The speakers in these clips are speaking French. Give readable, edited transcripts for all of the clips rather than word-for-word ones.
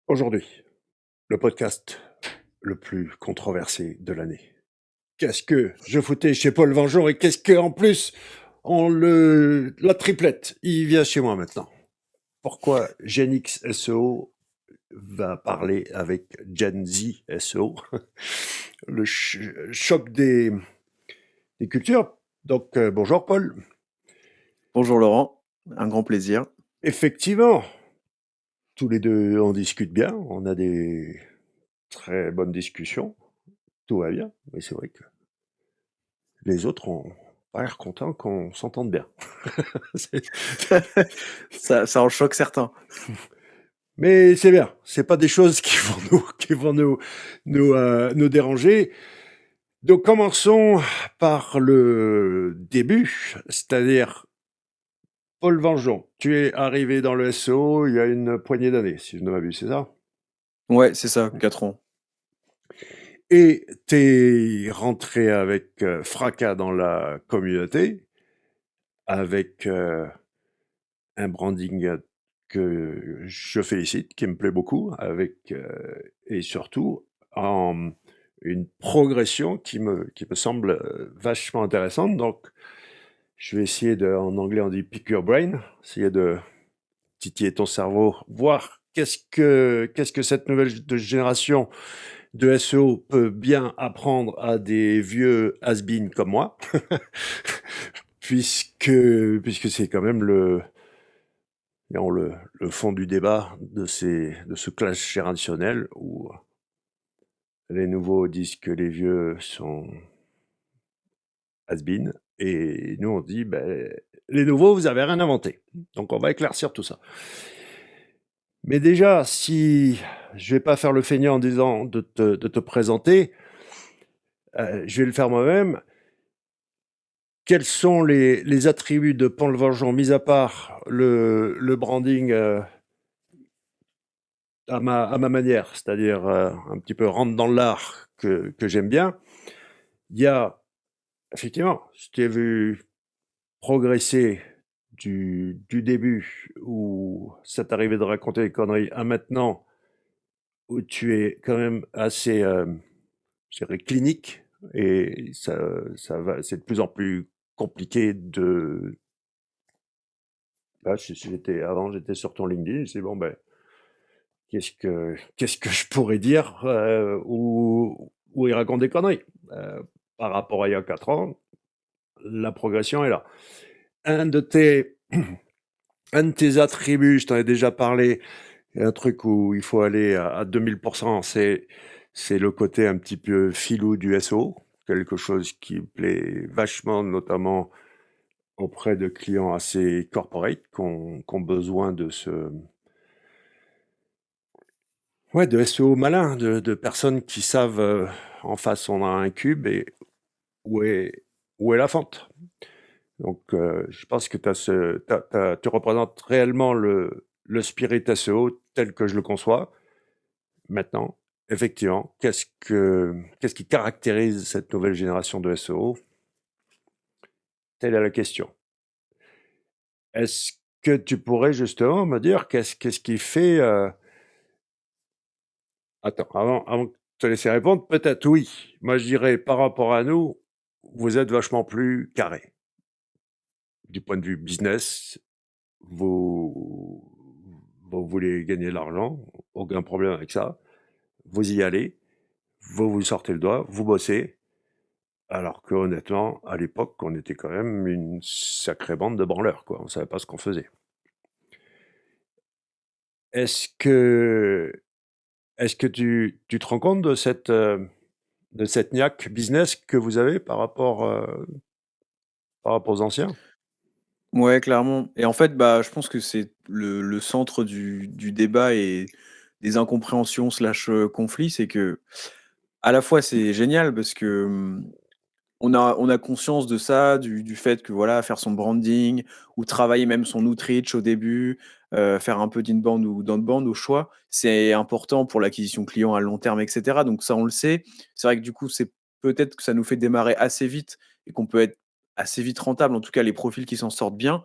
Aujourd'hui, le podcast le plus controversé de l'année. Qu'est-ce que je foutais chez Paul Vengeon et qu'est-ce que en plus la triplette, il vient chez moi maintenant. Pourquoi Genix SEO va parler avec Gen Z SEO, le choc des cultures. Donc bonjour Paul. Bonjour Laurent, un grand plaisir. Effectivement, tous les deux on discute bien, on a des très bonnes discussions, tout va bien, mais c'est vrai que les autres ont pas l'air contents qu'on s'entende bien. C'est- Ça en choque certains. Mais c'est bien, c'est pas des choses qui vont nous déranger. Donc commençons par le début, c'est-à-dire Paul Vengeon. Tu es arrivé dans le SEO il y a une poignée d'années, si je ne m'abuse, c'est ça? Ouais, c'est ça, 4 ans. Et t'es rentré avec fracas dans la communauté, avec un branding que je félicite, qui me plaît beaucoup, avec et surtout en une progression qui me semble vachement intéressante. Donc, je vais essayer de, en anglais on dit pick your brain, essayer de titiller ton cerveau, voir qu'est-ce que cette nouvelle génération de SEO peut bien apprendre à des vieux has-been comme moi, puisque c'est quand même disons, le fond du débat de ce clash générationnel où les nouveaux disent que les vieux sont has-been et nous on dit ben, les nouveaux vous avez rien inventé. Donc on va éclaircir tout ça. Mais déjà, si je vais pas faire le feignant en disant de te présenter, je vais le faire moi-même. Quels sont les attributs de Paul Vengeant, mis à part le branding à ma manière, c'est-à-dire un petit peu rentre dans l'art que j'aime bien. Il y a, effectivement, je t'ai vu progresser du début où ça t'arrivait de raconter des conneries à maintenant où tu es quand même assez, je dirais, clinique et ça va, c'est de plus en plus compliqué de. Là, avant, j'étais sur ton LinkedIn, je dis bon ben, qu'est-ce que je pourrais dire où il raconte des conneries par rapport à il y a 4 ans, la progression est là. Un de tes, un de tes attributs, je t'en ai déjà parlé, un truc où il faut aller à 2000%, c'est le côté un petit peu filou du SEO, quelque chose qui me plaît vachement, notamment auprès de clients assez corporate qui ont besoin de ouais, de SEO malin, de personnes qui savent en face on a un cube et où est, où est la fente. Donc je pense que tu représentes réellement le spirit SEO tel que je le conçois. Maintenant, effectivement, qu'est-ce qui caractérise cette nouvelle génération de SEO? Telle est la question. Est-ce que tu pourrais justement me dire qu'est-ce qui fait attends, avant de te laisser répondre, peut-être oui. Moi, je dirais par rapport à nous, vous êtes vachement plus carré. Du point de vue business, vous, vous voulez gagner de l'argent, aucun problème avec ça. Vous y allez, vous sortez le doigt, vous bossez. Alors que honnêtement, à l'époque, on était quand même une sacrée bande de branleurs, quoi. On savait pas ce qu'on faisait. Est-ce que, est-ce que tu te rends compte de cette niaque business que vous avez par rapport aux anciens? Ouais, clairement. Et en fait, bah, je pense que c'est le centre du débat et des incompréhensions slash conflits, c'est que à la fois c'est génial parce que on a conscience de ça, du fait que voilà, faire son branding ou travailler même son outreach au début, faire un peu d'inbound ou d'outbound au choix, c'est important pour l'acquisition client à long terme et cetera. Donc ça, on le sait. C'est vrai que du coup, c'est peut-être que ça nous fait démarrer assez vite et qu'on peut être assez vite rentable, en tout cas les profils qui s'en sortent bien.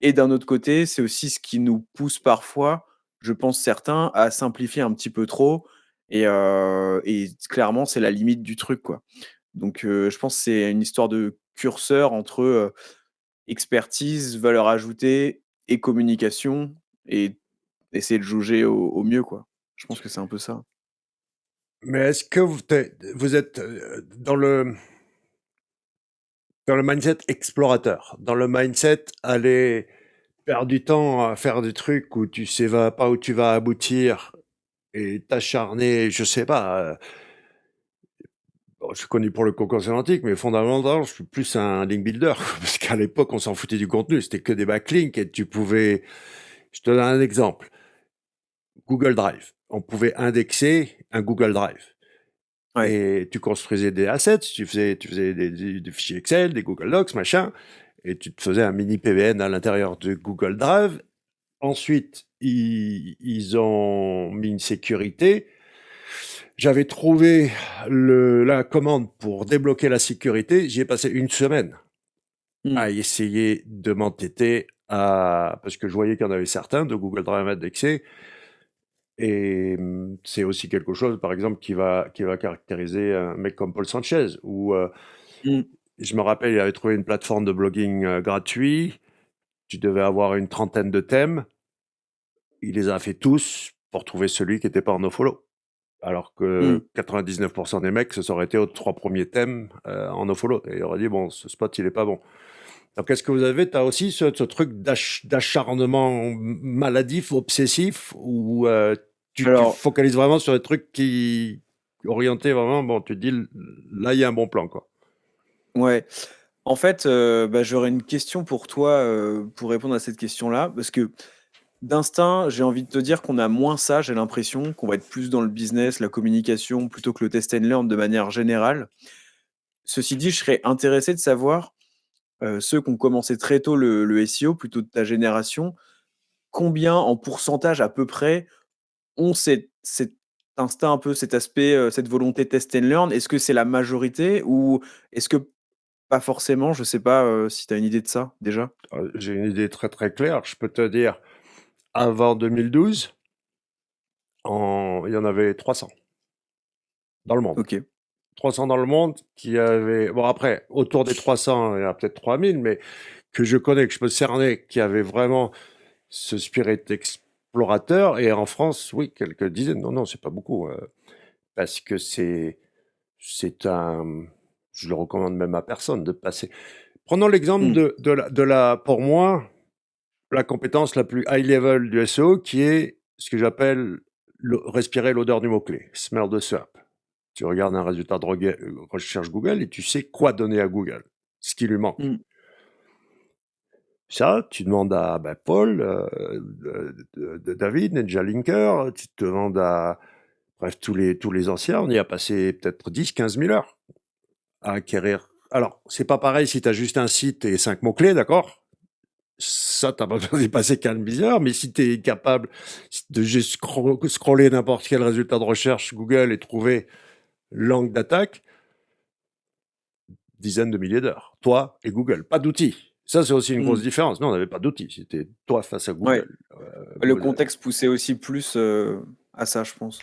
Et d'un autre côté, c'est aussi ce qui nous pousse parfois je pense certains, à simplifier un petit peu trop et clairement, c'est la limite du truc, quoi. Donc je pense que c'est une histoire de curseur entre, expertise, valeur ajoutée et communication et essayer de jauger au mieux, quoi. Je pense que c'est un peu ça. Mais est-ce que vous êtes dans le mindset explorateur, dans le mindset aller perdre du temps à faire des trucs où tu sais pas où tu vas aboutir et t'acharner, je sais pas. Bon, je suis connu pour le concours sémantique, mais fondamentalement, je suis plus un link builder parce qu'à l'époque, on s'en foutait du contenu, c'était que des backlinks et tu pouvais. Je te donne un exemple. Google Drive. On pouvait indexer un Google Drive. Ouais. Et tu construisais des assets, tu faisais des fichiers Excel, des Google Docs, machin, et tu te faisais un mini PVN à l'intérieur de Google Drive. Ensuite, ils ont mis une sécurité. J'avais trouvé la commande pour débloquer la sécurité. J'y ai passé une semaine Mmh. à essayer de m'entêter parce que je voyais qu'il y en avait certains de Google Drive indexés. Et c'est aussi quelque chose, par exemple, qui va caractériser un mec comme Paul Sanchez, où Mmh. je me rappelle, il avait trouvé une plateforme de blogging gratuit. Tu devais avoir une trentaine de thèmes. Il les a fait tous pour trouver celui qui n'était pas en nofollow. Alors Mmh. que 99% des mecs, ça aurait été aux 3 premiers thèmes en nofollow. Et il aurait dit, bon, ce spot, il est pas bon. Donc, est-ce que vous avez, tu as aussi ce truc d'acharnement maladif, obsessif, où tu Alors, focalises vraiment sur des trucs qui orientés vraiment, bon, tu te dis, là, il y a un bon plan, quoi. ouais, en fait, bah, j'aurais une question pour toi, pour répondre à cette question-là, parce que d'instinct, j'ai envie de te dire qu'on a moins ça, j'ai l'impression, qu'on va être plus dans le business, la communication, plutôt que le test and learn de manière générale. Ceci dit, je serais intéressé de savoir, ceux qui ont commencé très tôt le SEO, plutôt de ta génération, combien en pourcentage à peu près ont cet instinct un peu, cet aspect, cette volonté test and learn? Est-ce que c'est la majorité ou est-ce que pas forcément? Je sais pas, si tu as une idée de ça, déjà? J'ai une idée très très claire. Je peux te dire, avant 2012, il y en avait 300 dans le monde. OK. 300 dans le monde qui avaient. Bon, après, autour des 300, il y en a peut-être 3000, mais que je connais, que je peux cerner, qui avaient vraiment ce spirit explorateur. Et en France, oui, quelques dizaines. Non, non, c'est pas beaucoup. Parce que c'est un. Je le recommande même à personne de passer. Prenons l'exemple Mmh. pour moi, la compétence la plus high level du SEO, qui est ce que j'appelle respirer l'odeur du mot-clé, smell the swamp. Tu regardes un résultat de recherche Google et tu sais quoi donner à Google, ce qui lui manque. Mmh. Ça, tu demandes à Paul, David, Ninja Linker, tu te demandes à bref, tous les anciens, on y a passé peut-être 10-15 000 heures à acquérir. Alors, c'est pas pareil si tu as juste un site et 5 mots-clés, d'accord? Ça, t'as pas besoin d'y passer 15 000 heures, mais si tu es capable de juste scroller n'importe quel résultat de recherche Google et trouver l'angle d'attaque, dizaines de milliers d'heures. Toi et Google, pas d'outils. Ça, c'est aussi une grosse Mmh. différence. Nous, on n'avait pas d'outils. C'était toi face à Ouais, Google. le contexte poussait aussi plus, à ça, je pense.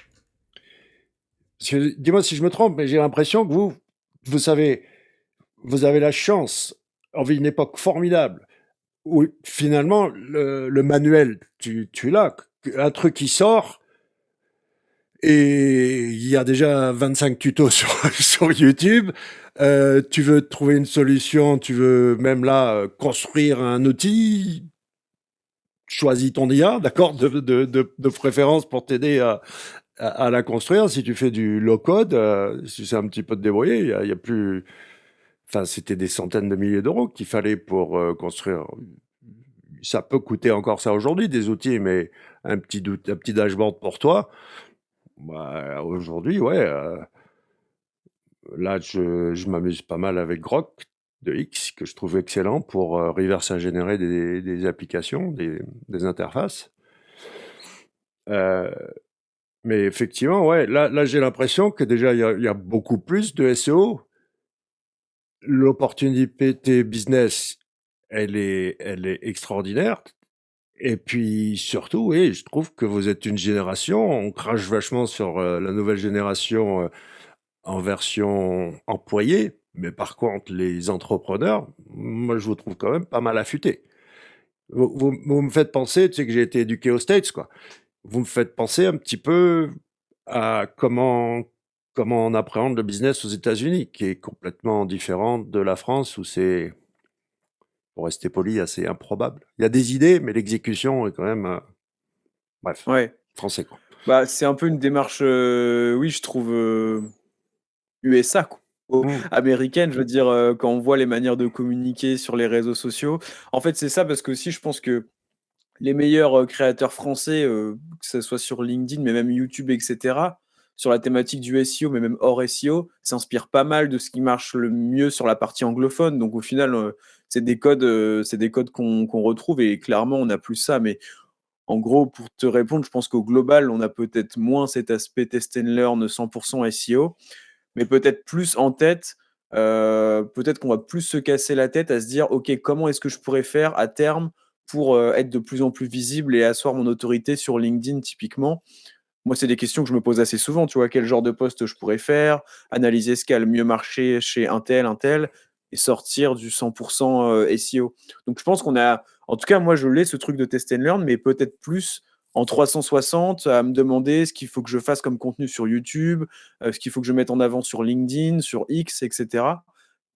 Dis-moi si je me trompe, mais j'ai l'impression que vous savez, vous avez la chance, on vit une époque formidable, où finalement, le manuel, tu l'as. Un truc qui sort, et il y a déjà 25 tutos sur YouTube. Tu veux trouver une solution, tu veux même là construire un outil, choisis ton IA, d'accord, de préférence pour t'aider à la construire. Si tu fais du low-code, si c'est un petit peu de débrouiller, il y a plus. Enfin, c'était des centaines de milliers d'euros qu'il fallait pour construire. Ça peut coûter encore ça aujourd'hui, des outils, mais un petit dashboard pour toi. Bah, aujourd'hui, ouais. Là, je m'amuse pas mal avec Grok de X, que je trouve excellent pour reverse ingénierer des applications, des interfaces. Euh, mais effectivement, ouais, là j'ai l'impression que déjà, il y a beaucoup plus de SEO. L'opportunité business, elle est extraordinaire. Et puis surtout, oui, je trouve que vous êtes une génération, on crache vachement sur la nouvelle génération en version employée, mais par contre, les entrepreneurs, moi, je vous trouve quand même pas mal affûtés. Vous me faites penser, tu sais que j'ai été éduqué aux States, quoi. Vous me faites penser un petit peu à comment on appréhende le business aux États-Unis, qui est complètement différent de la France, où c'est, pour rester poli, assez improbable. Il y a des idées, mais l'exécution est quand même, bref, Ouais. français, quoi. Bah, c'est un peu une démarche, oui, je trouve, USA, quoi. Mm. Américaine, je veux dire, quand on voit les manières de communiquer sur les réseaux sociaux. En fait, c'est ça parce qu'aussi je pense que les meilleurs, créateurs français, que ça soit sur LinkedIn, mais même YouTube et cetera, sur la thématique du SEO, mais même hors SEO, s'inspirent pas mal de ce qui marche le mieux sur la partie anglophone. Donc au final, c'est des codes qu'on retrouve et clairement on a plus ça. Mais en gros, pour te répondre, je pense qu'au global, on a peut-être moins cet aspect test and learn 100% SEO, mais peut-être plus en tête, peut-être qu'on va plus se casser la tête à se dire: «OK, comment est-ce que je pourrais faire à terme pour, être de plus en plus visible et asseoir mon autorité sur LinkedIn?» typiquement. Moi, c'est des questions que je me pose assez souvent, tu vois? Quel genre de poste je pourrais faire? Analyser ce qui a le mieux marché chez un tel et sortir du 100 SEO. Donc je pense qu'on a en tout cas, moi, je l'ai ce truc de test and learn, mais peut-être plus en 360 à me demander ce qu'il faut que je fasse comme contenu sur YouTube, ce qu'il faut que je mette en avant sur LinkedIn, sur X et cetera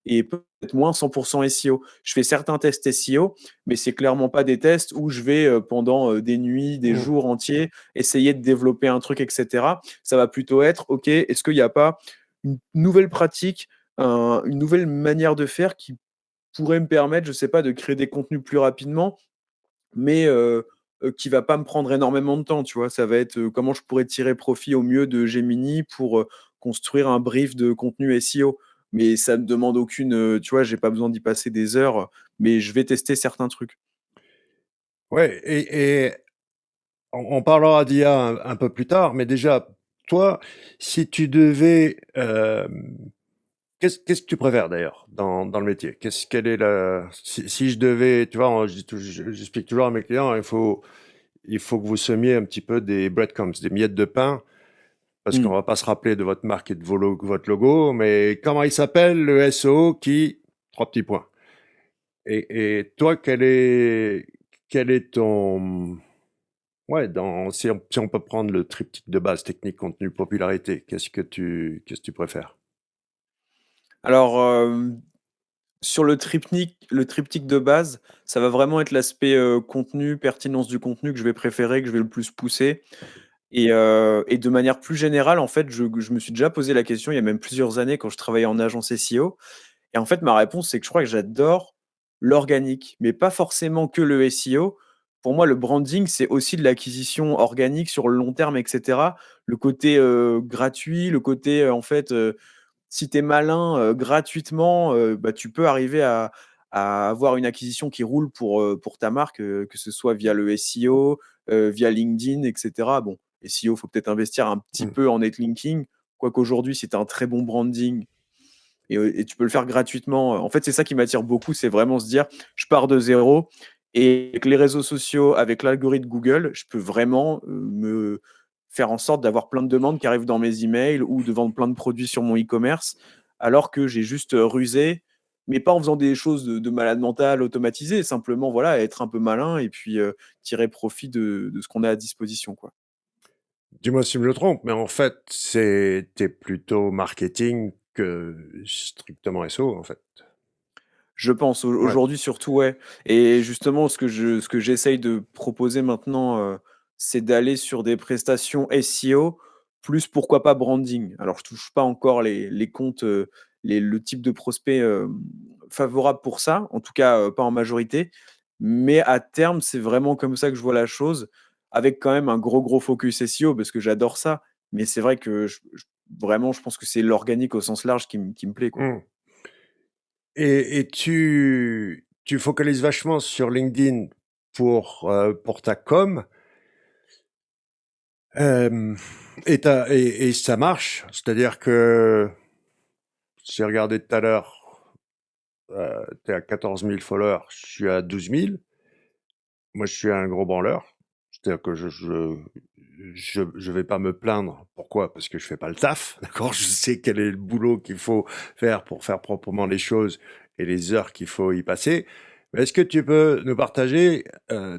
et peut-être moins 100 SEO. Je fais certains tests SEO, mais c'est clairement pas des tests où je vais, pendant, des nuits, des Mm. jours entiers, essayer de développer un truc et cetera. Ça va plutôt être: «OK, est-ce qu'il y a pas une nouvelle pratique, une nouvelle manière de faire qui pourrait me permettre, je sais pas, de créer des contenus plus rapidement, mais qui va pas me prendre énormément de temps», tu vois? Ça va être, comment je pourrais tirer profit au mieux de Gemini pour, construire un brief de contenu SEO. Mais ça me demande aucune, tu vois, j'ai pas besoin d'y passer des heures, mais je vais tester certains trucs. Ouais, et on parlera d'IA un peu plus tard, mais déjà, toi, si tu devais, qu'est-ce que tu préfères d'ailleurs dans le métier? Quelle est si je devais, tu vois, j'explique toujours à mes clients, il faut que vous semiez un petit peu des breadcrumbs, des miettes de pain, parce qu'on Mmh. va pas se rappeler de votre marque et de votre logo, mais comment il s'appelle le SEO qui, trois petits points. Et toi, quel est ton, ouais, si on peut prendre le triptyque de base, technique, contenu, popularité, qu'est-ce que tu préfères? Alors, sur le triptyque de base, ça va vraiment être l'aspect, contenu, pertinence du contenu que je vais préférer, que je vais le plus pousser. Et de manière plus générale, en fait, je me suis déjà posé la question, il y a même plusieurs années quand je travaillais en agence SEO et en fait, ma réponse, c'est que je crois que j'adore l'organique, mais pas forcément que le SEO. Pour moi, le branding, c'est aussi de l'acquisition organique sur le long terme et cetera. Le côté, gratuit, le côté, en fait, si tu es malin, gratuitement, bah, tu peux arriver à avoir une acquisition qui roule pour ta marque, que ce soit via le SEO, via LinkedIn et cetera. Bon, SEO, faut peut-être investir un petit Hmm. peu en netlinking, quoique aujourd'hui, si tu as un très bon branding et tu peux le faire gratuitement, en fait, c'est ça qui m'attire beaucoup, c'est vraiment se dire: «Je pars de zéro et avec les réseaux sociaux, avec l'algorithme Google, je peux vraiment, me faire en sorte d'avoir plein de demandes qui arrivent dans mes emails ou de vendre plein de produits sur mon e-commerce, alors que j'ai juste, rusé, mais pas en faisant des choses de malade mental automatisées, simplement, voilà, être un peu malin et puis, tirer profit de ce qu'on a à disposition, quoi. Dis-moi si je me trompe, mais en fait, t'es plutôt marketing que strictement SEO, en fait. Je pense, Ouais. aujourd'hui surtout, ouais et justement ce que j'essaye de proposer maintenant, c'est d'aller sur des prestations SEO plus pourquoi pas branding. Alors je touche pas encore les comptes, le type de prospect, favorable pour ça, en tout cas, pas en majorité, mais à terme, c'est vraiment comme ça que je vois la chose, avec quand même un gros focus SEO parce que j'adore ça. Mais c'est vrai que je vraiment, je pense que c'est l'organique au sens large qui me plaît, quoi. Hmm. Et tu focalises vachement sur LinkedIn pour ta com. euh, et ça marche. C'est-à-dire que j'ai regardé tout à l'heure, tu es à 14 000 followers, je suis à 12 000. moi, je suis un gros branleur. C'est-à-dire que je vais pas me plaindre. Pourquoi? Parce que je fais pas le taf, d'accord? Je sais quel est le boulot qu'il faut faire pour faire proprement les choses et les heures qu'il faut y passer. Mais est-ce que tu peux nous partager,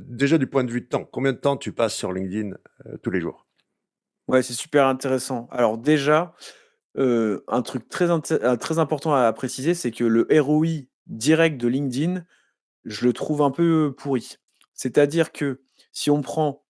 déjà du point de vue de temps, combien de temps tu passes sur LinkedIn, tous les jours? Ouais, c'est super intéressant. Alors déjà, un truc très important à préciser, c'est que le ROI direct de LinkedIn, je le trouve un peu pourri. C'est-à-dire que si on prend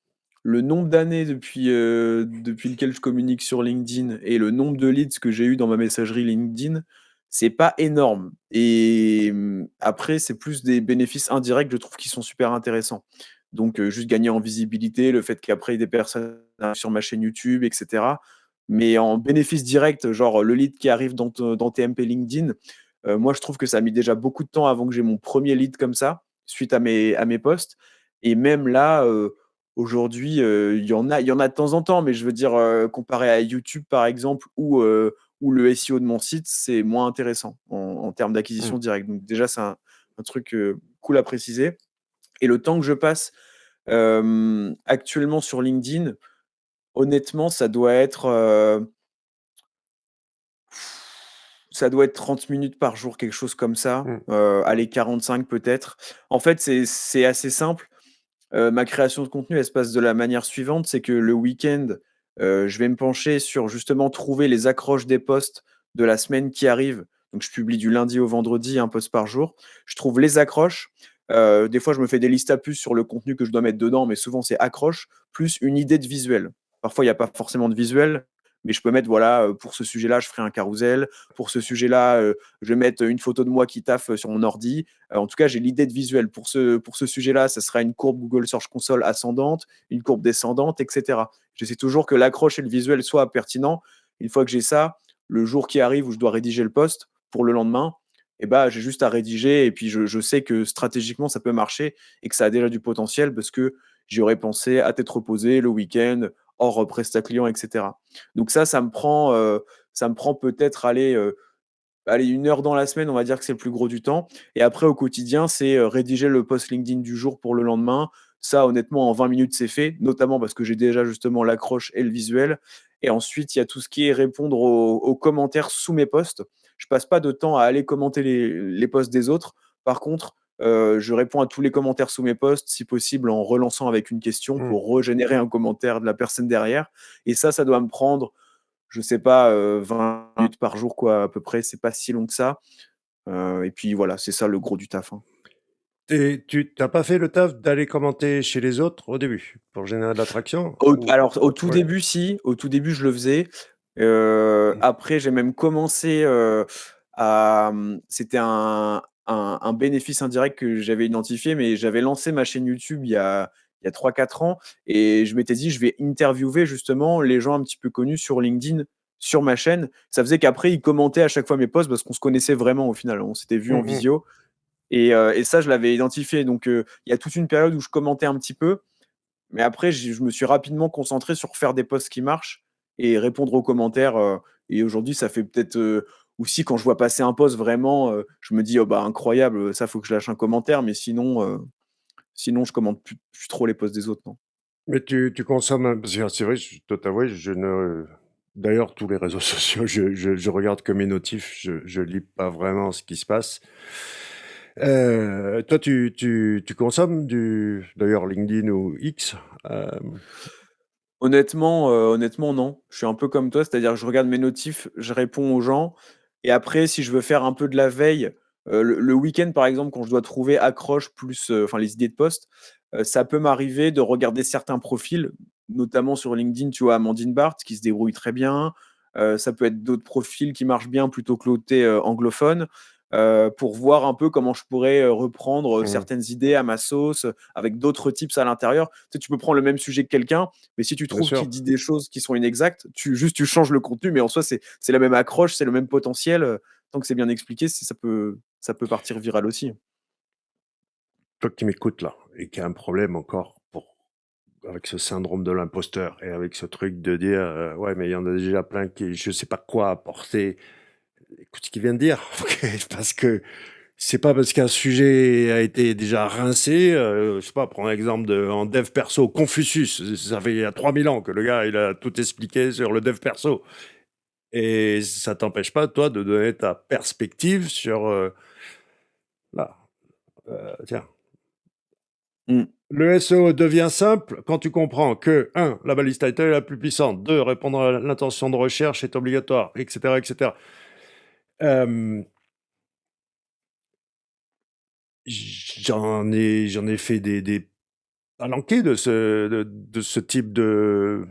le nombre d'années depuis lequel je communique sur LinkedIn et le nombre de leads que j'ai eu dans ma messagerie LinkedIn, c'est pas énorme et après c'est plus des bénéfices indirects, je trouve, qui sont super intéressants. Donc juste gagner en visibilité, le fait qu'après des personnes arrivent sur ma chaîne YouTube et cetera. Mais en bénéfice direct, genre le lead qui arrive dans TMP LinkedIn, moi je trouve que ça a mis déjà beaucoup de temps avant que j'ai mon premier lead comme ça, suite à mes posts et même là, aujourd'hui, il y en a de temps en temps, mais je veux dire, comparé à YouTube par exemple ou le SEO de mon site, c'est moins intéressant en termes Mmh. d'acquisition directe. Donc déjà c'est un truc, cool à préciser et le temps que je passe, actuellement sur LinkedIn, honnêtement ça doit être 30 minutes par jour, quelque chose comme ça, Mmh. allez 45 peut-être. En fait, c'est assez simple. Ma création de contenu, elle se passe de la manière suivante, c'est que le week-end, je vais me pencher sur justement trouver les accroches des posts de la semaine qui arrive. Donc je publie du lundi au vendredi, un post par jour. Je trouve les accroches. Des fois, je me fais des listes à puces sur le contenu que je dois mettre dedans, mais souvent c'est accroche plus une idée de visuel. Parfois, il y a pas forcément de visuel, mais je peux mettre voilà, pour ce sujet-là, je ferai un carrousel. Pour ce sujet-là, je vais mettre une photo de moi qui taffe, sur mon ordi. En tout cas, j'ai l'idée de visuel. Pour ce sujet-là, ça sera une courbe Google Search Console ascendante, une courbe descendante, et cetera. J'essaie toujours que l'accroche et le visuel soient pertinents. Une fois que j'ai ça, le jour qui arrive où je dois rédiger le post pour le lendemain, eh ben, j'ai juste à rédiger et puis je sais que stratégiquement, ça peut marcher et que ça a déjà du potentiel parce que j'y aurais pensé à tête reposée, le week-end, hors prestat client, et cetera. Donc ça me prend peut-être, allez, 1 heure dans la semaine, on va dire que c'est le plus gros du temps et après au quotidien, c'est, rédiger le post LinkedIn du jour pour le lendemain. Ça, honnêtement, en 20 minutes, c'est fait, notamment parce que j'ai déjà justement l'accroche et le visuel et ensuite, il y a tout ce qui est répondre aux commentaires sous mes posts. Je passe pas de temps à aller commenter les posts des autres. Par contre, je réponds à tous les commentaires sous mes posts, si possible en relançant avec une question Mmh. pour régénérer un commentaire de la personne derrière et ça doit me prendre je sais pas, 20 minutes par jour quoi, à peu près, c'est pas si long que ça, et puis voilà, c'est ça le gros du taf, hein. Tu t'as pas fait le taf d'aller commenter chez les autres au début, pour générer de l'attraction ou Alors au tout ouais? début si, au tout début je le faisais, Mmh. après j'ai même commencé, c'était un bénéfice indirect que j'avais identifié, mais j'avais lancé ma chaîne YouTube il y a 3-4 ans et je m'étais dit: «Je vais interviewer justement les gens un petit peu connus sur LinkedIn, sur ma chaîne». Ça faisait qu'après ils commentaient à chaque fois mes posts parce qu'on se connaissait vraiment au final, on s'était vus en Mmh mh. visio et ça je l'avais identifié donc il y a toute une période où je commentais un petit peu mais après, je me suis rapidement concentré sur faire des posts qui marchent et répondre aux commentaires, et aujourd'hui, ça fait peut-être, aussi quand je vois passer un post vraiment, je me dis: «Oh bah, incroyable, ça faut que je lâche un commentaire», mais sinon je commente plus trop les posts des autres, non. Mais tu consommes un parce que c'est vrai, je dois t'avouer, je ne d'ailleurs tous les réseaux sociaux, je regarde que mes notifs, je lis pas vraiment ce qui se passe. Toi tu consommes d'ailleurs LinkedIn ou X? Hem, Honnêtement, non. Je suis un peu comme toi, c'est-à-dire que je regarde mes notifs, je réponds aux gens et après si je veux faire un peu de la veille, le week-end, par exemple, quand je dois trouver accroche plus, enfin les idées de post, ça peut m'arriver de regarder certains profils, notamment sur LinkedIn, tu vois, Amandine Barthes qui se débrouille très bien, ça peut être d'autres profils qui marchent bien plutôt que l'autre anglophone, pour voir un peu comment je pourrais, reprendre, mmh, certaines idées à ma sauce, avec d'autres tips à l'intérieur. Tu sais, tu peux prendre le même sujet que quelqu'un, mais si tu bien trouves sûr. qu'il dit des choses qui sont inexactes, tu changes le contenu, mais en soi, c'est la même accroche, c'est le même potentiel, tant que c'est bien expliqué, ça peut partir viral aussi. Toi qui m'écoutes là et qui a un problème encore pour avec ce syndrome de l'imposteur et avec ce truc de dire, «Ouais, mais il y en a déjà plein qui je sais pas quoi apporter». Écoute ce qu'il vient de dire, OK, parce que C'est pas parce qu'un sujet a été déjà rincé, je sais pas, prends l'exemple en dev perso, Confucius, ça fait il y a 3000 ans que le gars, il a tout expliqué sur le dev perso. Et ça t'empêche pas, toi, de donner ta perspective sur, là, tiens. Mmh. Le SEO devient simple quand tu comprends que, un, la balise title est la plus puissante, deux, répondre à l'intention de recherche est obligatoire, etc., etc. Euh, j'en ai fait des palanqués de ce type de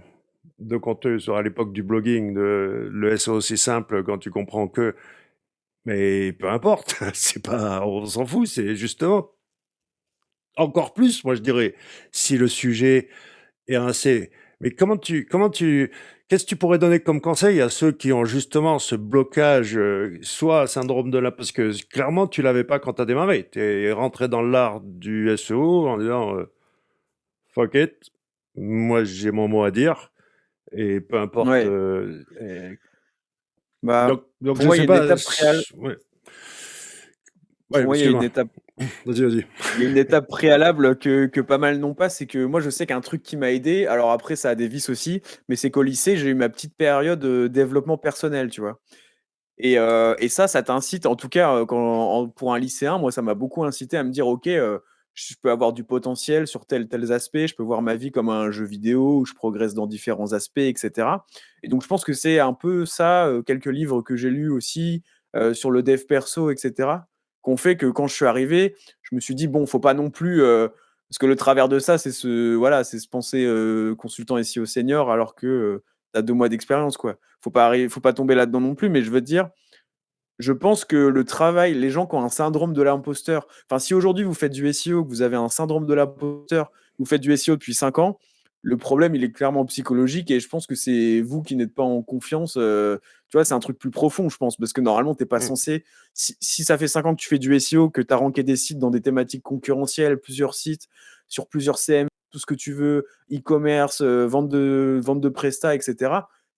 contenu à l'époque du blogging, le SEO c'est simple quand tu comprends que, mais peu importe, c'est pas, on s'en fout, c'est justement encore plus, moi je dirais, si le sujet est rincé. Mais qu'est-ce que tu pourrais donner comme conseil à ceux qui ont justement ce blocage, soit syndrome de la, parce que clairement tu l'avais pas quand tu as démarré, tu es rentré dans l'art du SEO en disant fuck it, moi j'ai mon mot à dire et peu importe. Ouais. Bah, Donc pour je moi, il y sais a une pas. étape préalable. Ouais, Pour ouais, moi, il y a une excuse-moi. étape Vas-y, vas-y. Il y a une étape préalable que pas mal n'ont pas, c'est que moi je sais qu'un truc qui m'a aidé, alors après ça a des vices aussi, mais c'est qu'au lycée j'ai eu ma petite période développement personnel, tu vois. Et ça t'incite, en tout cas pour un lycéen, moi ça m'a beaucoup incité à me dire ok, je peux avoir du potentiel sur tels aspects, je peux voir ma vie comme un jeu vidéo où je progresse dans différents aspects, etc. Et donc je pense que c'est un peu ça, quelques livres que j'ai lus aussi sur le dev perso, etc. Qu'on fait que quand je suis arrivé, je me suis dit bon, faut pas non plus parce que le travers de ça, c'est se penser consultant SEO senior alors que tu as 2 mois d'expérience, quoi. Faut pas tomber là-dedans non plus, mais je veux te dire, je pense que le travail, les gens qui ont un syndrome de l'imposteur, enfin, si aujourd'hui vous faites du SEO, que vous avez un syndrome de l'imposteur, vous faites du SEO depuis 5 ans, le problème, il est clairement psychologique et je pense que c'est vous qui n'êtes pas en confiance. Tu vois, c'est un truc plus profond, je pense, parce que normalement, tu n'es pas Mm. censé. Si ça fait 5 ans que tu fais du SEO, que tu as ranké des sites dans des thématiques concurrentielles, plusieurs sites, sur plusieurs CM, tout ce que tu veux, e-commerce, vente de prestat, etc.,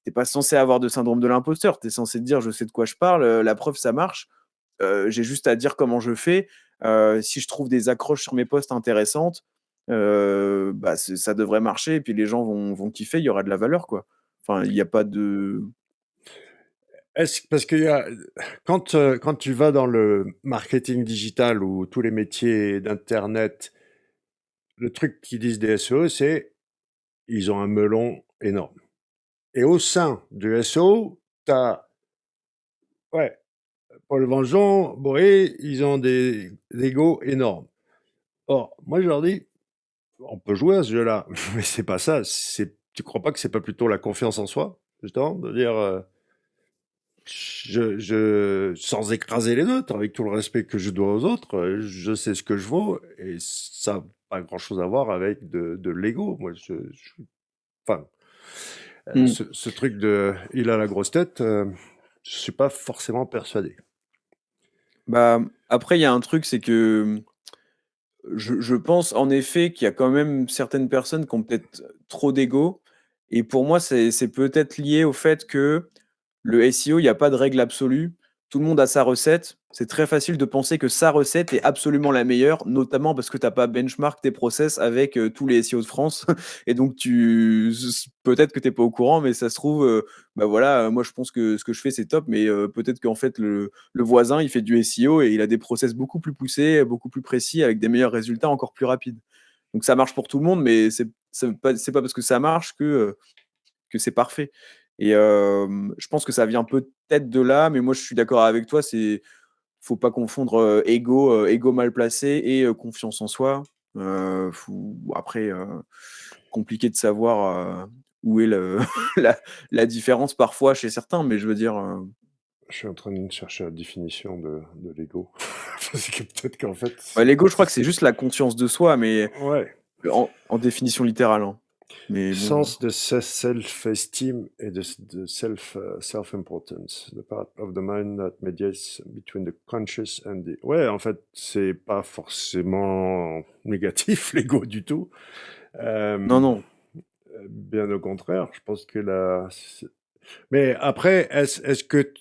t'es pas censé avoir de syndrome de l'imposteur. Tu es censé te dire, je sais de quoi je parle, la preuve, ça marche. J'ai juste à dire comment je fais. Si je trouve des accroches sur mes posts intéressantes, bah, ça devrait marcher. Et puis les gens vont kiffer, il y aura de la valeur, quoi. Enfin, il n'y a pas de. Parce que quand tu vas dans le marketing digital ou tous les métiers d'internet, le truc qu'ils disent des SEO, c'est ils ont un melon énorme. Et au sein du SEO, t'as, ouais, Paul Vengeon, Boré, ils ont des égos énormes. Or, moi, je leur dis, on peut jouer à ce jeu-là, mais c'est pas ça. Tu crois pas que c'est pas plutôt la confiance en soi, justement, de dire, sans écraser les autres, avec tout le respect que je dois aux autres, je sais ce que je vaux, et ça n'a pas grand-chose à voir avec de l'ego. Moi, enfin, Hmm. ce truc de, il a la grosse tête, je suis pas forcément persuadé. Bah, après, il y a un truc, c'est que je pense en effet qu'il y a quand même certaines personnes qui ont peut-être trop d'ego. Et pour moi, c'est peut-être lié au fait que le SEO, il y a pas de règle absolue. Tout le monde a sa recette. C'est très facile de penser que sa recette est absolument la meilleure, notamment parce que tu as pas benchmark tes process avec tous les SEO de France. Et donc, peut-être que tu n'es pas au courant, mais ça se trouve, bah voilà, moi je pense que ce que je fais c'est top, mais peut-être qu'en fait le voisin il fait du SEO et il a des process beaucoup plus poussés, beaucoup plus précis, avec des meilleurs résultats encore plus rapides. Donc ça marche pour tout le monde, mais c'est pas parce que ça marche que c'est parfait. Et je pense que ça vient peut-être de là, mais moi je suis d'accord avec toi, faut pas confondre ego mal placé et confiance en soi. Après, compliqué de savoir où est la, la différence parfois chez certains, mais je veux dire, Je suis en train de chercher la définition de l'ego. Parce que peut-être qu'en fait, ouais, l'ego, je crois que c'est juste la conscience de soi, mais ouais, en définition littérale, hein. Mais bon, sens de self-esteem et de self-importance. The part of the mind that mediates between the conscious and the... Ouais, en fait, c'est pas forcément négatif, l'ego, du tout. non, Euh, non. bien au contraire, je pense que la... Mais après, est-ce que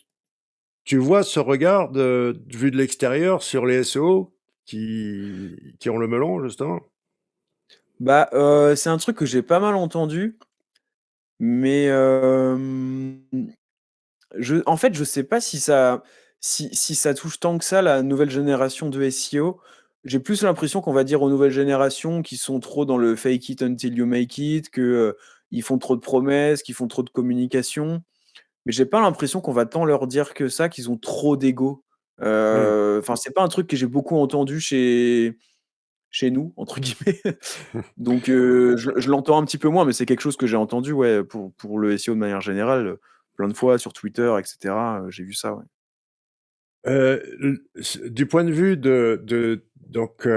tu vois ce regard vu de l'extérieur sur les SEO qui ont le melon, justement? Bah, c'est un truc que j'ai pas mal entendu, mais en fait, je sais pas si ça touche tant que ça la nouvelle génération de SEO. J'ai plus l'impression qu'on va dire aux nouvelles générations qui sont trop dans le fake it until you make it, que, ils font trop de promesses, qu'ils font trop de communication. Mais j'ai pas l'impression qu'on va tant leur dire que ça, qu'ils ont trop d'ego. Mmh. Enfin, c'est pas un truc que j'ai beaucoup entendu chez «nous» entre guillemets. Donc je l'entends un petit peu moins, mais c'est quelque chose que j'ai entendu, ouais, pour le SEO de manière générale, plein de fois sur Twitter et cetera, j'ai vu ça, ouais. Du point de vue donc,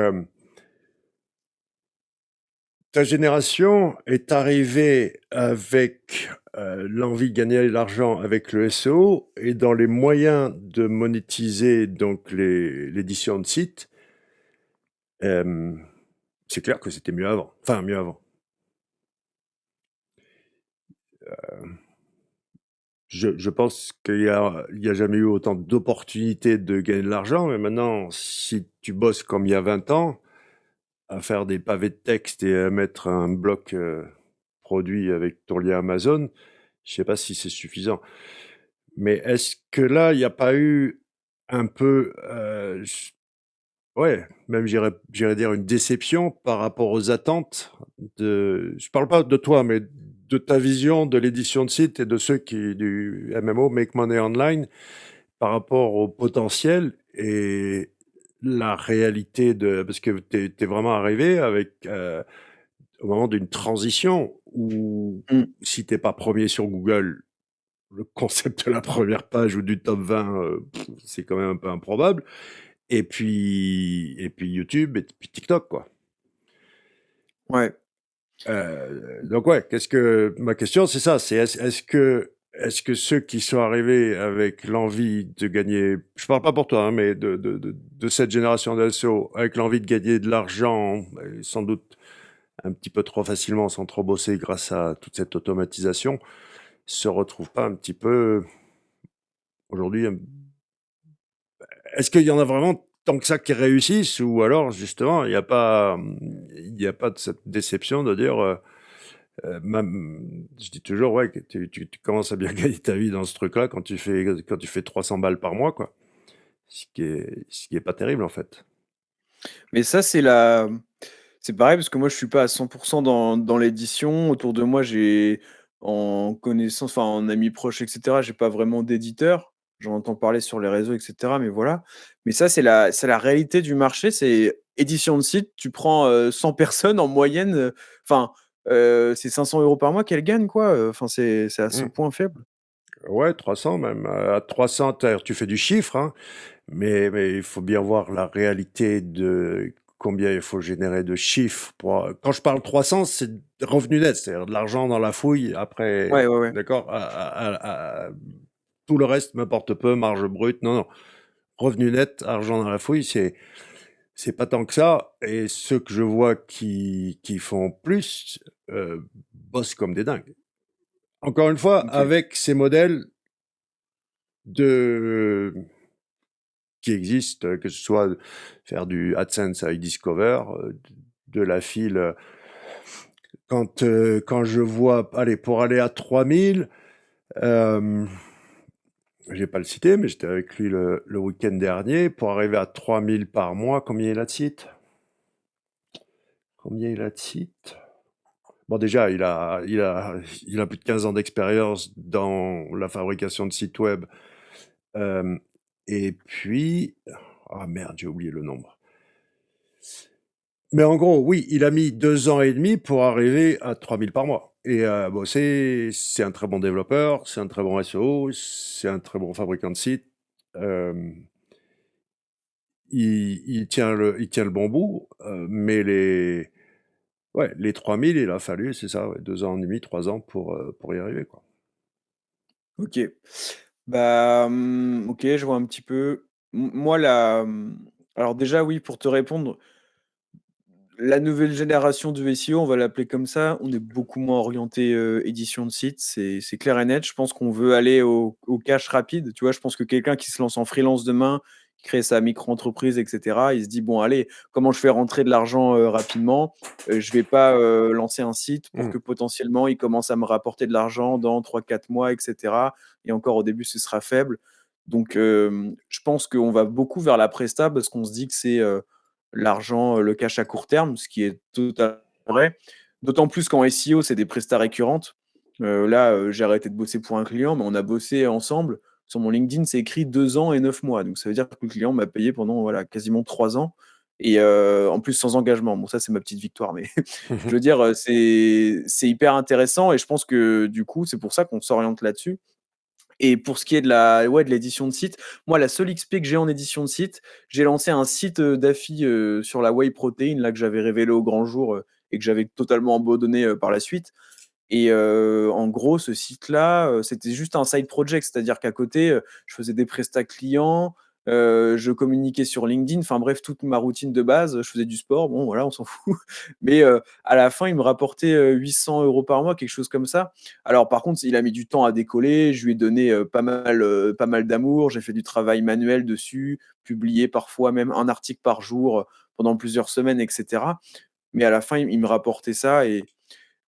ta génération est arrivée avec, l'envie de gagner de l'argent avec le SEO et dans les moyens de monétiser donc l'édition de site, hem, c'est clair que c'était mieux avant. Enfin, mieux avant. Je pense qu'il y a jamais eu autant d'opportunités de gagner de l'argent, mais maintenant, si tu bosses comme il y a 20 ans, à faire des pavés de texte et à mettre un bloc, produit avec ton lien Amazon, je sais pas si c'est suffisant. Mais est-ce que là, il n'y a pas eu un peu, ouais, même j'irais dire une déception par rapport aux attentes je parle pas de toi, mais de ta vision de l'édition de site et de ceux du MMO, Make Money Online, par rapport au potentiel et la réalité parce que tu es vraiment arrivé au moment d'une transition où Mmh. si t'es pas premier sur Google, le concept de la première page ou du top 20, c'est quand même un peu improbable. Et puis YouTube et puis TikTok, quoi. Ouais. Donc ouais, ma question, c'est ça, c'est est-ce que ceux qui sont arrivés avec l'envie de gagner, je parle pas pour toi, hein, mais de cette génération d'ASO, avec l'envie de gagner de l'argent, sans doute un petit peu trop facilement, sans trop bosser grâce à toute cette automatisation, se retrouvent pas un petit peu aujourd'hui, est-ce qu'il y en a vraiment tant que ça qui réussissent ou alors justement il y a pas de cette déception de dire je dis toujours ouais que tu commences à bien gagner ta vie dans ce truc-là quand tu fais 300 balles par mois quoi, ce qui est pas terrible en fait. Mais ça, c'est pareil parce que moi, je suis pas à 100 dans l'édition. Autour de moi, j'ai en connaissance, enfin, en amis proches et cetera, j'ai pas vraiment d'éditeur. J'en entends parler sur les réseaux et cetera, mais voilà. Mais ça, c'est la réalité du marché, c'est édition de site, tu prends, 100 personnes en moyenne, enfin, c'est 500 € par mois qu'elles gagnent quoi, enfin, c'est à ce Mmh. point faible. Ouais, 300 même, à 300 tu fais du chiffre, hein, mais il faut bien voir la réalité de combien il faut générer de chiffres quand je parle 300, c'est revenu net, c'est-à-dire de l'argent dans la fouille après, Ouais, ouais, ouais. d'accord? Tout le reste m'importe peu, marge brute, non, non. Revenu net, argent dans la fouille, c'est pas tant que ça et ceux que je vois qui font plus, bossent comme des dingues. Encore une fois, OK. avec ces modèles de qui existent, que ce soit faire du AdSense avec Discover, de la file, quand je vois allez, pour aller à 3000, hem, je vais pas le citer, mais j'étais avec lui le week-end dernier, pour arriver à 3000 par mois, combien il a de sites? Combien il a de sites? Bon déjà, il a plus de 15 ans d'expérience dans la fabrication de sites web, hem et puis ah merde, j'ai oublié le nombre. Mais en gros, oui, il a mis 2 ans et demi pour arriver à 3000 par mois et bon, c'est un très bon développeur, c'est un très bon SEO, c'est un très bon fabricant de sites, hem, il tient le bon bout, mais les 3000, il a fallu, c'est ça, ouais, 2 ans et demi, 3 ans pour y arriver, quoi. OK. Bah, OK, je vois un petit peu. Moi, alors déjà, oui, pour te répondre, La nouvelle génération du SEO, on va l'appeler comme ça, on est beaucoup moins orienté, édition de site, c'est clair et net. Je pense qu'on veut aller au cash rapide, tu vois? Je pense que quelqu'un qui se lance en freelance demain, qui crée sa micro-entreprise et cetera, il se dit: «Bon allez, comment je fais rentrer de l'argent, rapidement? Je vais pas, lancer un site pour Mmh. que potentiellement il commence à me rapporter de l'argent dans 3-4 mois et cetera, et encore au début ce sera faible». Donc je pense qu'on va beaucoup vers la presta parce qu'on se dit que c'est, l'argent, le cash à court terme, ce qui est totalement vrai. D'autant plus qu'en SEO, c'est des prestats récurrentes. Là, j'ai arrêté de bosser pour un client, mais on a bossé ensemble. Sur mon LinkedIn, c'est écrit 2 ans et 9 mois. Donc ça veut dire que le client m'a payé pendant, voilà, quasiment 3 ans, et en plus sans engagement. Bon, ça, c'est ma petite victoire, mais je veux dire, c'est hyper intéressant, et je pense que du coup, c'est pour ça qu'on s'oriente là-dessus. Et pour ce qui est de de l'édition de site, moi, la seule XP que j'ai en édition de site, j'ai lancé un site, d'affi, sur la whey protein, là, que j'avais révélé au grand jour, et que j'avais totalement abandonné, par la suite. Et en gros, ce site-là, c'était juste un side project, c'est-à-dire qu'à côté, je faisais des prestats clients, je communiquais sur LinkedIn, enfin bref, toute ma routine de base, je faisais du sport, bon voilà, on s'en fout. Mais à la fin, il me rapportait, 800 € par mois, quelque chose comme ça. Alors par contre, il a mis du temps à décoller, je lui ai donné, pas mal d'amour, j'ai fait du travail manuel dessus, publié parfois même un article par jour, pendant plusieurs semaines et cetera. Mais à la fin, il me rapportait ça,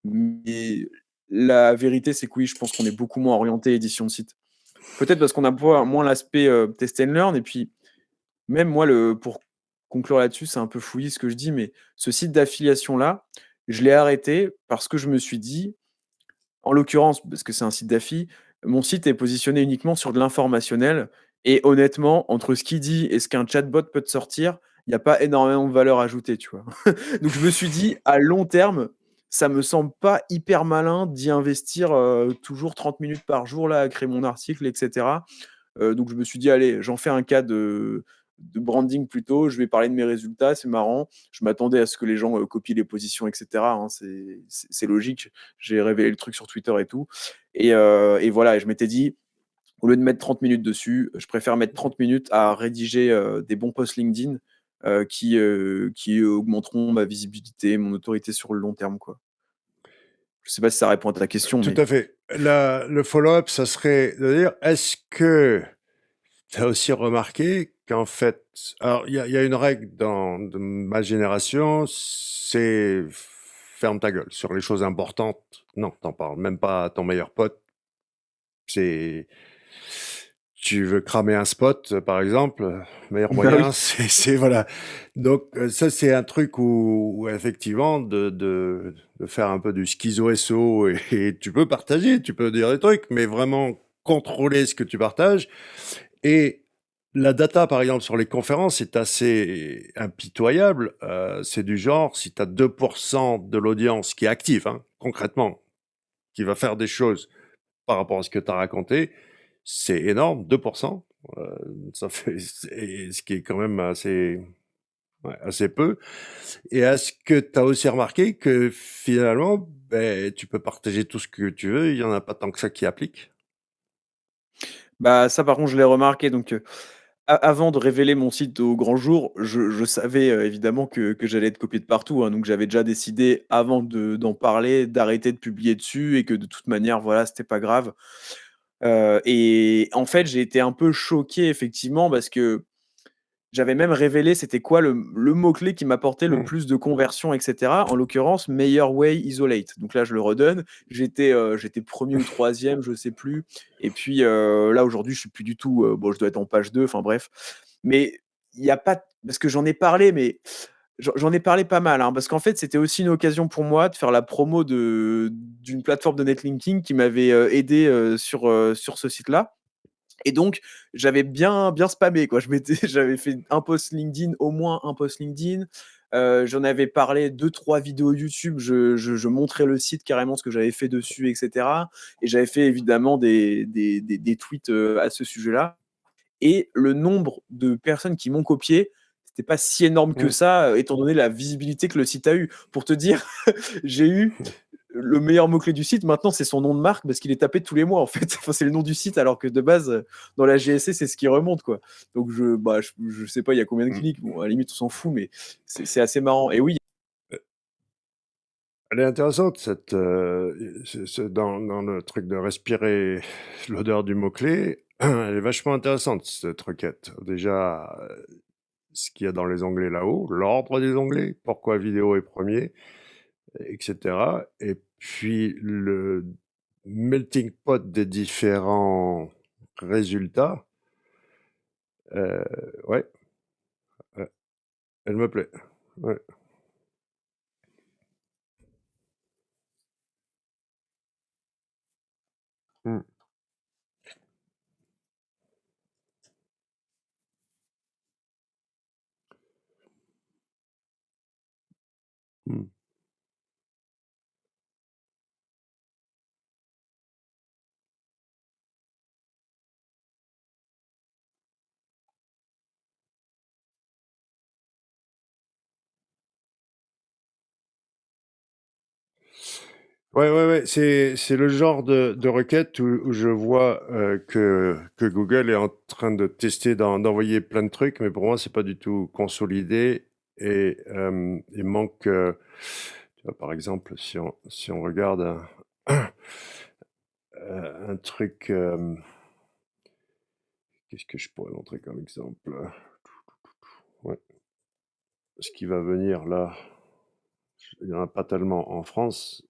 mais la vérité, c'est que oui, je pense qu'on est beaucoup moins orienté édition de site. Peut-être parce qu'on a moins l'aspect, test and learn, et puis même moi, pour conclure là-dessus, c'est un peu fouillis ce que je dis, mais ce site d'affiliation-là, je l'ai arrêté parce que je me suis dit, en l'occurrence, parce que c'est un site d'affi, mon site est positionné uniquement sur de l'informationnel, et honnêtement, entre ce qu'il dit et ce qu'un chatbot peut te sortir, il y a pas énormément de valeur ajoutée, tu vois? Donc je me suis dit: «À long terme, ça me semble pas hyper malin d'y investir, toujours 30 minutes par jour là à créer mon article et cetera». Donc je me suis dit: «Allez, j'en fais un cas de branding plutôt, je vais parler de mes résultats, c'est marrant». Je m'attendais à ce que les gens, copient les positions et cetera, hein, c'est logique. J'ai révélé le truc sur Twitter et tout, et voilà, et je m'étais dit: «Au lieu de mettre 30 minutes dessus, je préfère mettre 30 minutes à rédiger, des bons posts LinkedIn, qui augmenteront ma visibilité, mon autorité sur le long terme, quoi». Je sais pas si ça répond à ta question, Tout mais à fait. Le follow-up, ça serait de dire, est-ce que tu as aussi remarqué qu'en fait, alors il y a une règle dans de ma génération, c'est ferme ta gueule sur les choses importantes. Non, t'en parles même pas à ton meilleur pote. C'est tu veux cramer un spot, par exemple, meilleur bah moyen, oui. c'est voilà. Donc ça, c'est un truc où effectivement de faire un peu du schizo SEO et tu peux partager, tu peux dire des trucs, mais vraiment contrôler ce que tu partages. Et la data, par exemple, sur les conférences est assez impitoyable. C'est du genre, si tu as 2% de l'audience qui est active, hein, concrètement, qui va faire des choses par rapport à ce que tu as raconté, c'est énorme, 2%. Ça fait, ce qui est quand même assez, ouais, assez peu. Et est-ce que tu as aussi remarqué que finalement, ben, tu peux partager tout ce que tu veux, il y en a pas tant que ça qui applique? Bah, ça par contre je l'ai remarqué, donc avant de révéler mon site au grand jour, je savais, évidemment que j'allais être copié de partout, hein, donc j'avais déjà décidé avant d'en parler, d'arrêter de publier dessus, et que de toute manière, voilà, c'était pas grave. Et en fait, j'ai été un peu choqué effectivement parce que j'avais même révélé c'était quoi le mot-clé qui m'apportait le Mmh. plus de conversions et cetera. En l'occurrence, Meilleur Way Isolate. Donc là, je le redonne. J'étais 1er ou 3e, je sais plus, et puis, là aujourd'hui, je suis plus du tout, bon, je dois être en page 2, enfin bref. Mais il y a pas, parce que j'en ai parlé, mais j'en ai parlé pas mal, hein, parce qu'en fait, c'était aussi une occasion pour moi de faire la promo d'une plateforme de netlinking qui m'avait, aidé, sur ce site-là. Et donc, j'avais bien spammé, quoi. J'avais fait un post LinkedIn, au moins un post LinkedIn. J'en avais parlé 2-3 vidéos YouTube. Je montrais le site carrément, ce que j'avais fait dessus, et cetera. Et j'avais fait évidemment des tweets, à ce sujet-là. Et le nombre de personnes qui m'ont copié, c'était pas si énorme que Mmh. ça, étant donné la visibilité que le site a eu. Pour te dire, j'ai eu le meilleur mot-clé du site, maintenant, c'est son nom de marque, parce qu'il est tapé tous les mois, en fait. Enfin, c'est le nom du site, alors que de base, dans la GSC, c'est ce qui remonte, quoi. Donc, je sais pas, il y a combien de Mmh. clics. Bon, à la limite, on s'en fout, mais c'est assez marrant. Et oui, Elle est intéressante dans le truc de respirer l'odeur du mot-clé, elle est vachement intéressante cette requête. Déjà, ce qu'il y a dans les onglets là-haut, l'ordre des onglets, pourquoi vidéo est premier, et cetera. Et puis le melting pot des différents résultats, heu, ouais, elle me plaît. Ouais. Mmh. Mmh. Ouais, ouais, ouais, c'est le genre de requête où je vois que Google est en train de tester, d'envoyer plein de trucs, mais pour moi, c'est pas du tout consolidé et il manque, tu vois, par exemple, si on regarde un truc, qu'est-ce que je pourrais montrer comme exemple? Ouais, ce qui va venir là, il n'y en a pas tellement en France,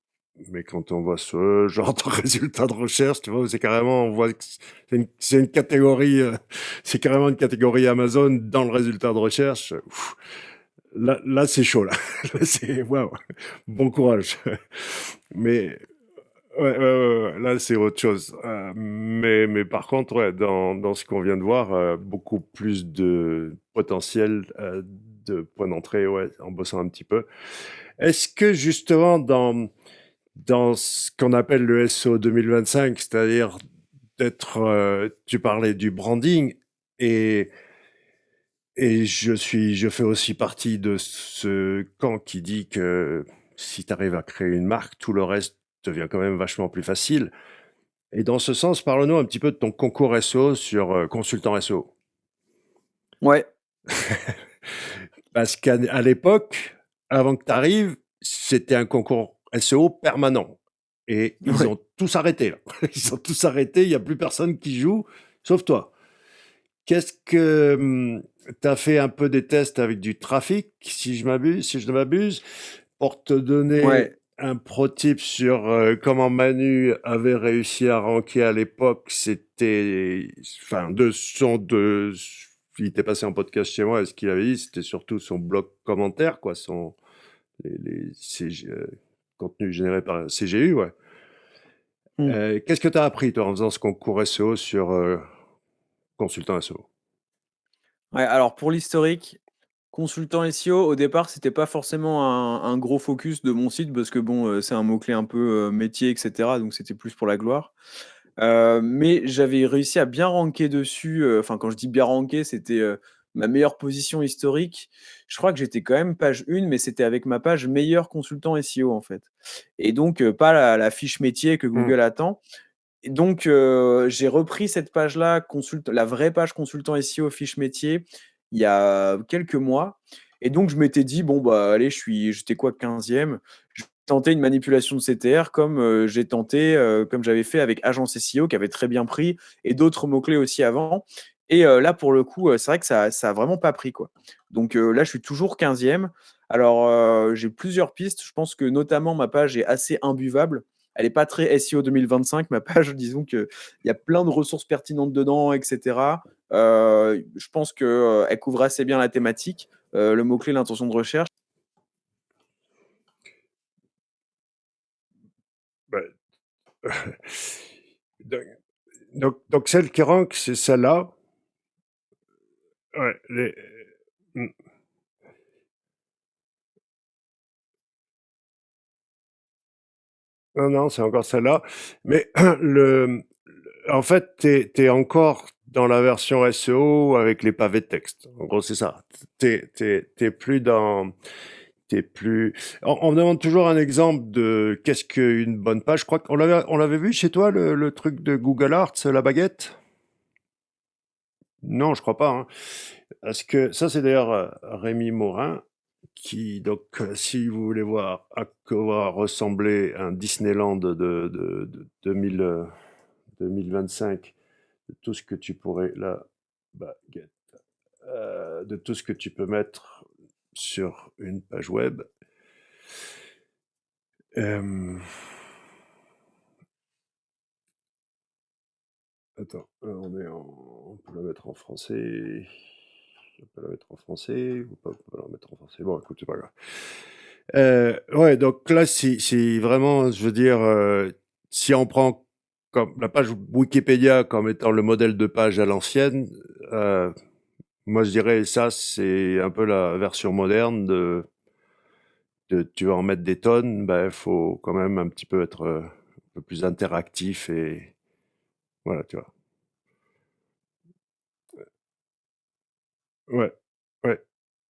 mais quand on voit ce genre de résultats de recherche, tu vois, c'est carrément, on voit que c'est une catégorie, c'est carrément une catégorie Amazon dans le résultat de recherche. Ouf. Là, c'est chaud, là. Là, c'est, waouh, bon courage. Mais, ouais, ouais, ouais, ouais, là, c'est autre chose. Mais par contre, ouais, dans ce qu'on vient de voir, beaucoup plus de potentiel de points d'entrée, ouais, en bossant un petit peu. Est-ce que justement, dans ce qu'on appelle le SEO 2025, c'est-à-dire tu parlais du branding et, je fais aussi partie de ce camp qui dit que si tu arrives à créer une marque, tout le reste devient quand même vachement plus facile. Et dans ce sens, parle-nous un petit peu de ton concours SEO sur Consultant SEO. Ouais, Parce qu'à l'époque, avant que tu arrives, c'était un concours SEO permanent. Et ils ouais. ont tous arrêté, là. Ils ont tous arrêté, il n'y a plus personne qui joue, sauf toi. Qu'est-ce que tu as fait un peu des tests avec du trafic, si je ne m'abuse, pour te donner Ouais. un pro tip sur comment Manu avait réussi à ranker à l'époque, c'était, enfin, il était passé en podcast chez moi, et ce qu'il avait dit, c'était surtout son bloc commentaire, quoi, les contenus générés par CGU, ouais. Mmh. Qu'est-ce que tu as appris, toi, en faisant ce concours SEO sur Consultant SEO? Ouais, alors pour l'historique, consultant SEO, au départ, c'était pas forcément un gros focus de mon site parce que bon, c'est un mot-clé un peu, métier et cetera, donc c'était plus pour la gloire. Mais j'avais réussi à bien ranker dessus, enfin quand je dis bien ranker, c'était, ma meilleure position historique. Je crois que j'étais quand même page 1, mais c'était avec ma page meilleur consultant SEO, en fait, et donc pas la fiche métier que Hmm. Google attend. Et donc j'ai repris cette page-là, la vraie page consultant SEO fiche métier, il y a quelques mois, et donc je m'étais dit: «Bon, bah, allez, j'étais quoi 15e, je vais tenter une manipulation de CTR comme, j'ai tenté, comme j'avais fait avec Agence SEO qui avait très bien pris et d'autres mots-clés aussi avant», et là, pour le coup, c'est vrai que ça a vraiment pas pris, quoi. Donc là, je suis toujours 15e. Alors, j'ai plusieurs pistes. Je pense que notamment ma page est assez imbuvable. Elle est pas très SEO 2025, ma page. Disons qu'il y a plein de ressources pertinentes dedans, et cetera. Je pense qu'elle couvre assez bien la thématique, le mot-clé, l'intention de recherche. Ben, donc, donc celle qui rank, c'est celle-là. Ouais, hmm. Non, non, c'est encore celle-là. Mais en fait, t'es encore dans la version SEO avec les pavés de texte. En gros, c'est ça. T'es plus dans, t'es plus. On me demande toujours un exemple de qu'est-ce qu'une bonne page. Je crois on l'avait vu chez toi le truc de Google Arts, la baguette. Non, je crois pas, hein. Parce que ça, c'est d'ailleurs Rémi Morin. si vous voulez voir à quoi va ressembler un Disneyland de 2025, de tout ce que tu pourrais, là, baguette, de tout ce que tu peux mettre sur une page web. Attends, on peut la mettre en français. On peut la mettre en français ou pas, on peut la mettre en français. Bon, écoute, c'est pas grave. Ouais, donc là, c'est vraiment, je veux dire, si on prend comme la page Wikipédia comme étant le modèle de page à l'ancienne, moi je dirais ça, c'est un peu la version moderne tu vas en mettre des tonnes, il faut quand même un petit peu être un peu plus interactif et voilà, tu vois. Ouais, ouais.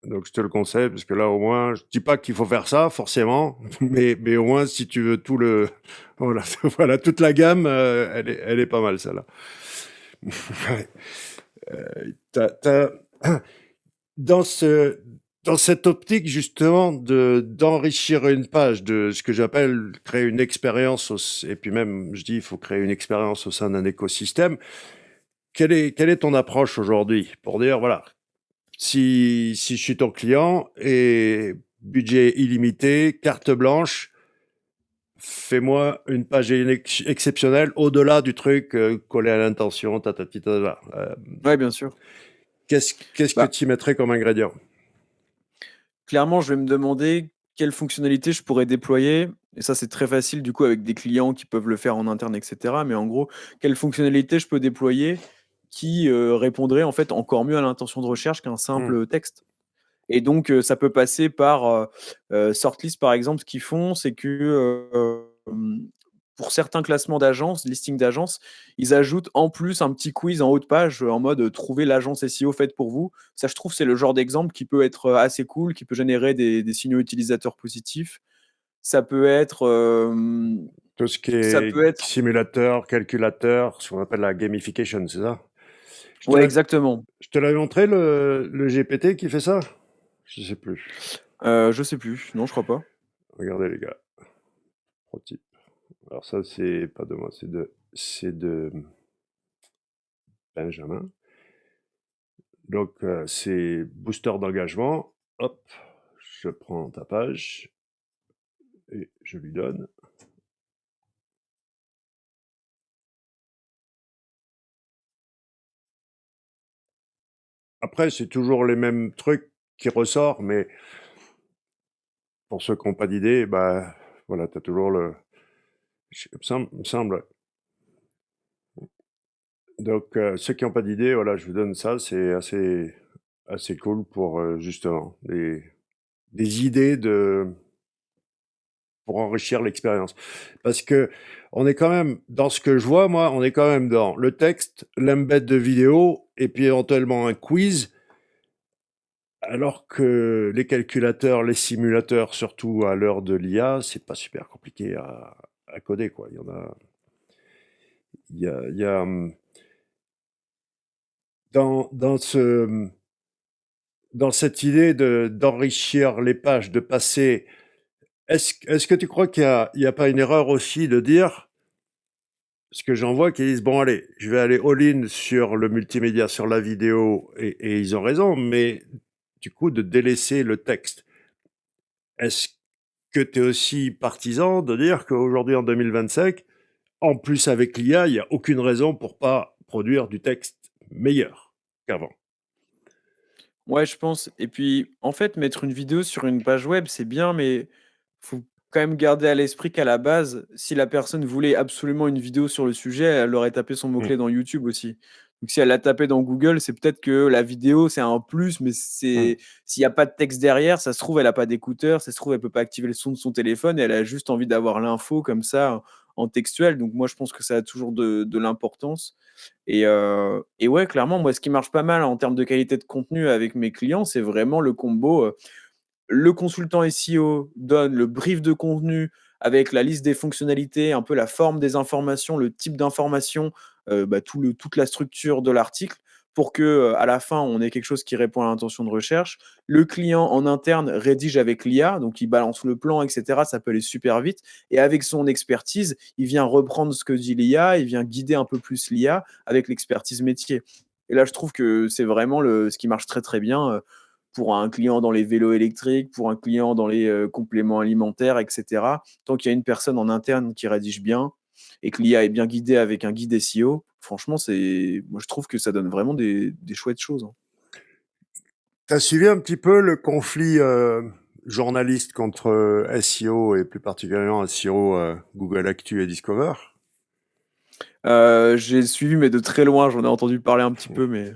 Donc je te le conseille parce que là au moins, je dis pas qu'il faut faire ça forcément, mais au moins si tu veux tout le voilà, voilà toute la gamme, elle est pas mal celle-là. Ouais. T'as dans ce dans cette optique justement de d'enrichir une page, de ce que j'appelle créer une expérience et puis même je dis il faut créer une expérience au sein d'un écosystème. Quelle est ton approche aujourd'hui pour dire voilà, si je suis ton client et budget illimité, carte blanche, fais-moi une page exceptionnelle au-delà du truc collé à l'intention, Ouais, bien sûr. qu'est-ce que Bah, tu y mettrais comme ingrédient? clairement, je vais me demander quelles fonctionnalités je pourrais déployer et ça, c'est très facile du coup avec des clients qui peuvent le faire en interne et cetera. Mais en gros, quelles fonctionnalités je peux déployer qui, répondraient en fait encore mieux à l'intention de recherche qu'un Hmm. simple texte? Et donc, ça peut passer par, Sortlist par exemple, ce qu'ils font, c'est que, pour certains classements d'agences, listings d'agences, ils ajoutent en plus un petit quiz en haut de page, en mode, «Trouvez l'agence SEO faite pour vous». Ça, je trouve, c'est le genre d'exemple qui peut être, assez cool, qui peut générer des signaux utilisateurs positifs. Ça peut être, Tout ce qui ça est peut être simulateur, calculateur, ce qu'on appelle la gamification, c'est ça? Je te ouais, l'avais exactement. je te l'avais montré le GPT qui fait ça? Je sais plus. Je sais plus. Non, je crois pas. Regardez les gars, pro tip. Alors ça c'est pas de moi, c'est de Benjamin. Donc, c'est booster d'engagement. Hop, je prends ta page et je lui donne. Après, c'est toujours les mêmes trucs qui ressortent, mais pour ceux qui n'ont pas d'idée, voilà, tu as toujours le. Il me semble. Ouais. Donc, ceux qui n'ont pas d'idée, voilà, je vous donne ça, c'est assez cool pour justement des idées pour enrichir l'expérience. Parce que on est quand même, dans ce que je vois, moi, on est quand même dans le texte, l'embed de vidéo, et puis éventuellement un quiz, alors que les calculateurs, les simulateurs, surtout à l'heure de l'IA, c'est pas super compliqué à coder, quoi. Il y en a, il y a dans cette idée d'enrichir les pages, de passer, est-ce que tu crois il y a pas une erreur aussi de dire, parce que j'en vois qui disent, bon, allez, je vais aller all-in sur le multimédia, sur la vidéo, et ils ont raison, mais du coup, de délaisser le texte. Est-ce que tu es aussi partisan de dire qu'aujourd'hui, en 2025, en plus avec l'IA, il n'y a aucune raison pour pas produire du texte meilleur qu'avant? Ouais, je pense et puis, en fait, mettre une vidéo sur une page web, c'est bien, mais faut quand même garder à l'esprit qu'à la base, si la personne voulait absolument une vidéo sur le sujet, elle aurait tapé son Mmh, mot-clé dans YouTube aussi. Donc si elle l'a tapé dans Google, c'est peut-être que la vidéo, c'est un plus, mais mmh. c'est s'il y a pas de texte derrière, ça se trouve, elle a pas d'écouteurs, ça se trouve, elle peut pas activer le son de son téléphone et elle a juste envie d'avoir l'info comme ça, en textuel. Donc moi, je pense que ça a toujours de l'importance. Et ouais, clairement, moi, ce qui marche pas mal en termes de qualité de contenu avec mes clients, c'est vraiment le combo, le consultant SEO donne le brief de contenu avec la liste des fonctionnalités, un peu la forme des informations, le type d'information, toute la structure de l'article. pour que à la fin, on ait quelque chose qui répond à l'intention de recherche. Le client en interne rédige avec l'IA, donc il balance le plan, etc. Ça peut aller super vite. Et avec son expertise, il vient reprendre ce que dit l'IA, il vient guider un peu plus l'IA avec l'expertise métier. Et là, je trouve que c'est vraiment ce qui marche très très bien pour un client dans les vélos électriques, pour un client dans les compléments alimentaires, etc. Tant qu'il y a une personne en interne qui rédige bien et que l'IA est bien guidée avec un guide SEO, franchement, moi je trouve que ça donne vraiment des chouettes choses, hein. Tu as suivi un petit peu le conflit journaliste contre SEO et plus particulièrement SEO Google Actu et Discover? J'ai suivi, mais de très loin, j'en ai entendu parler un petit peu, mais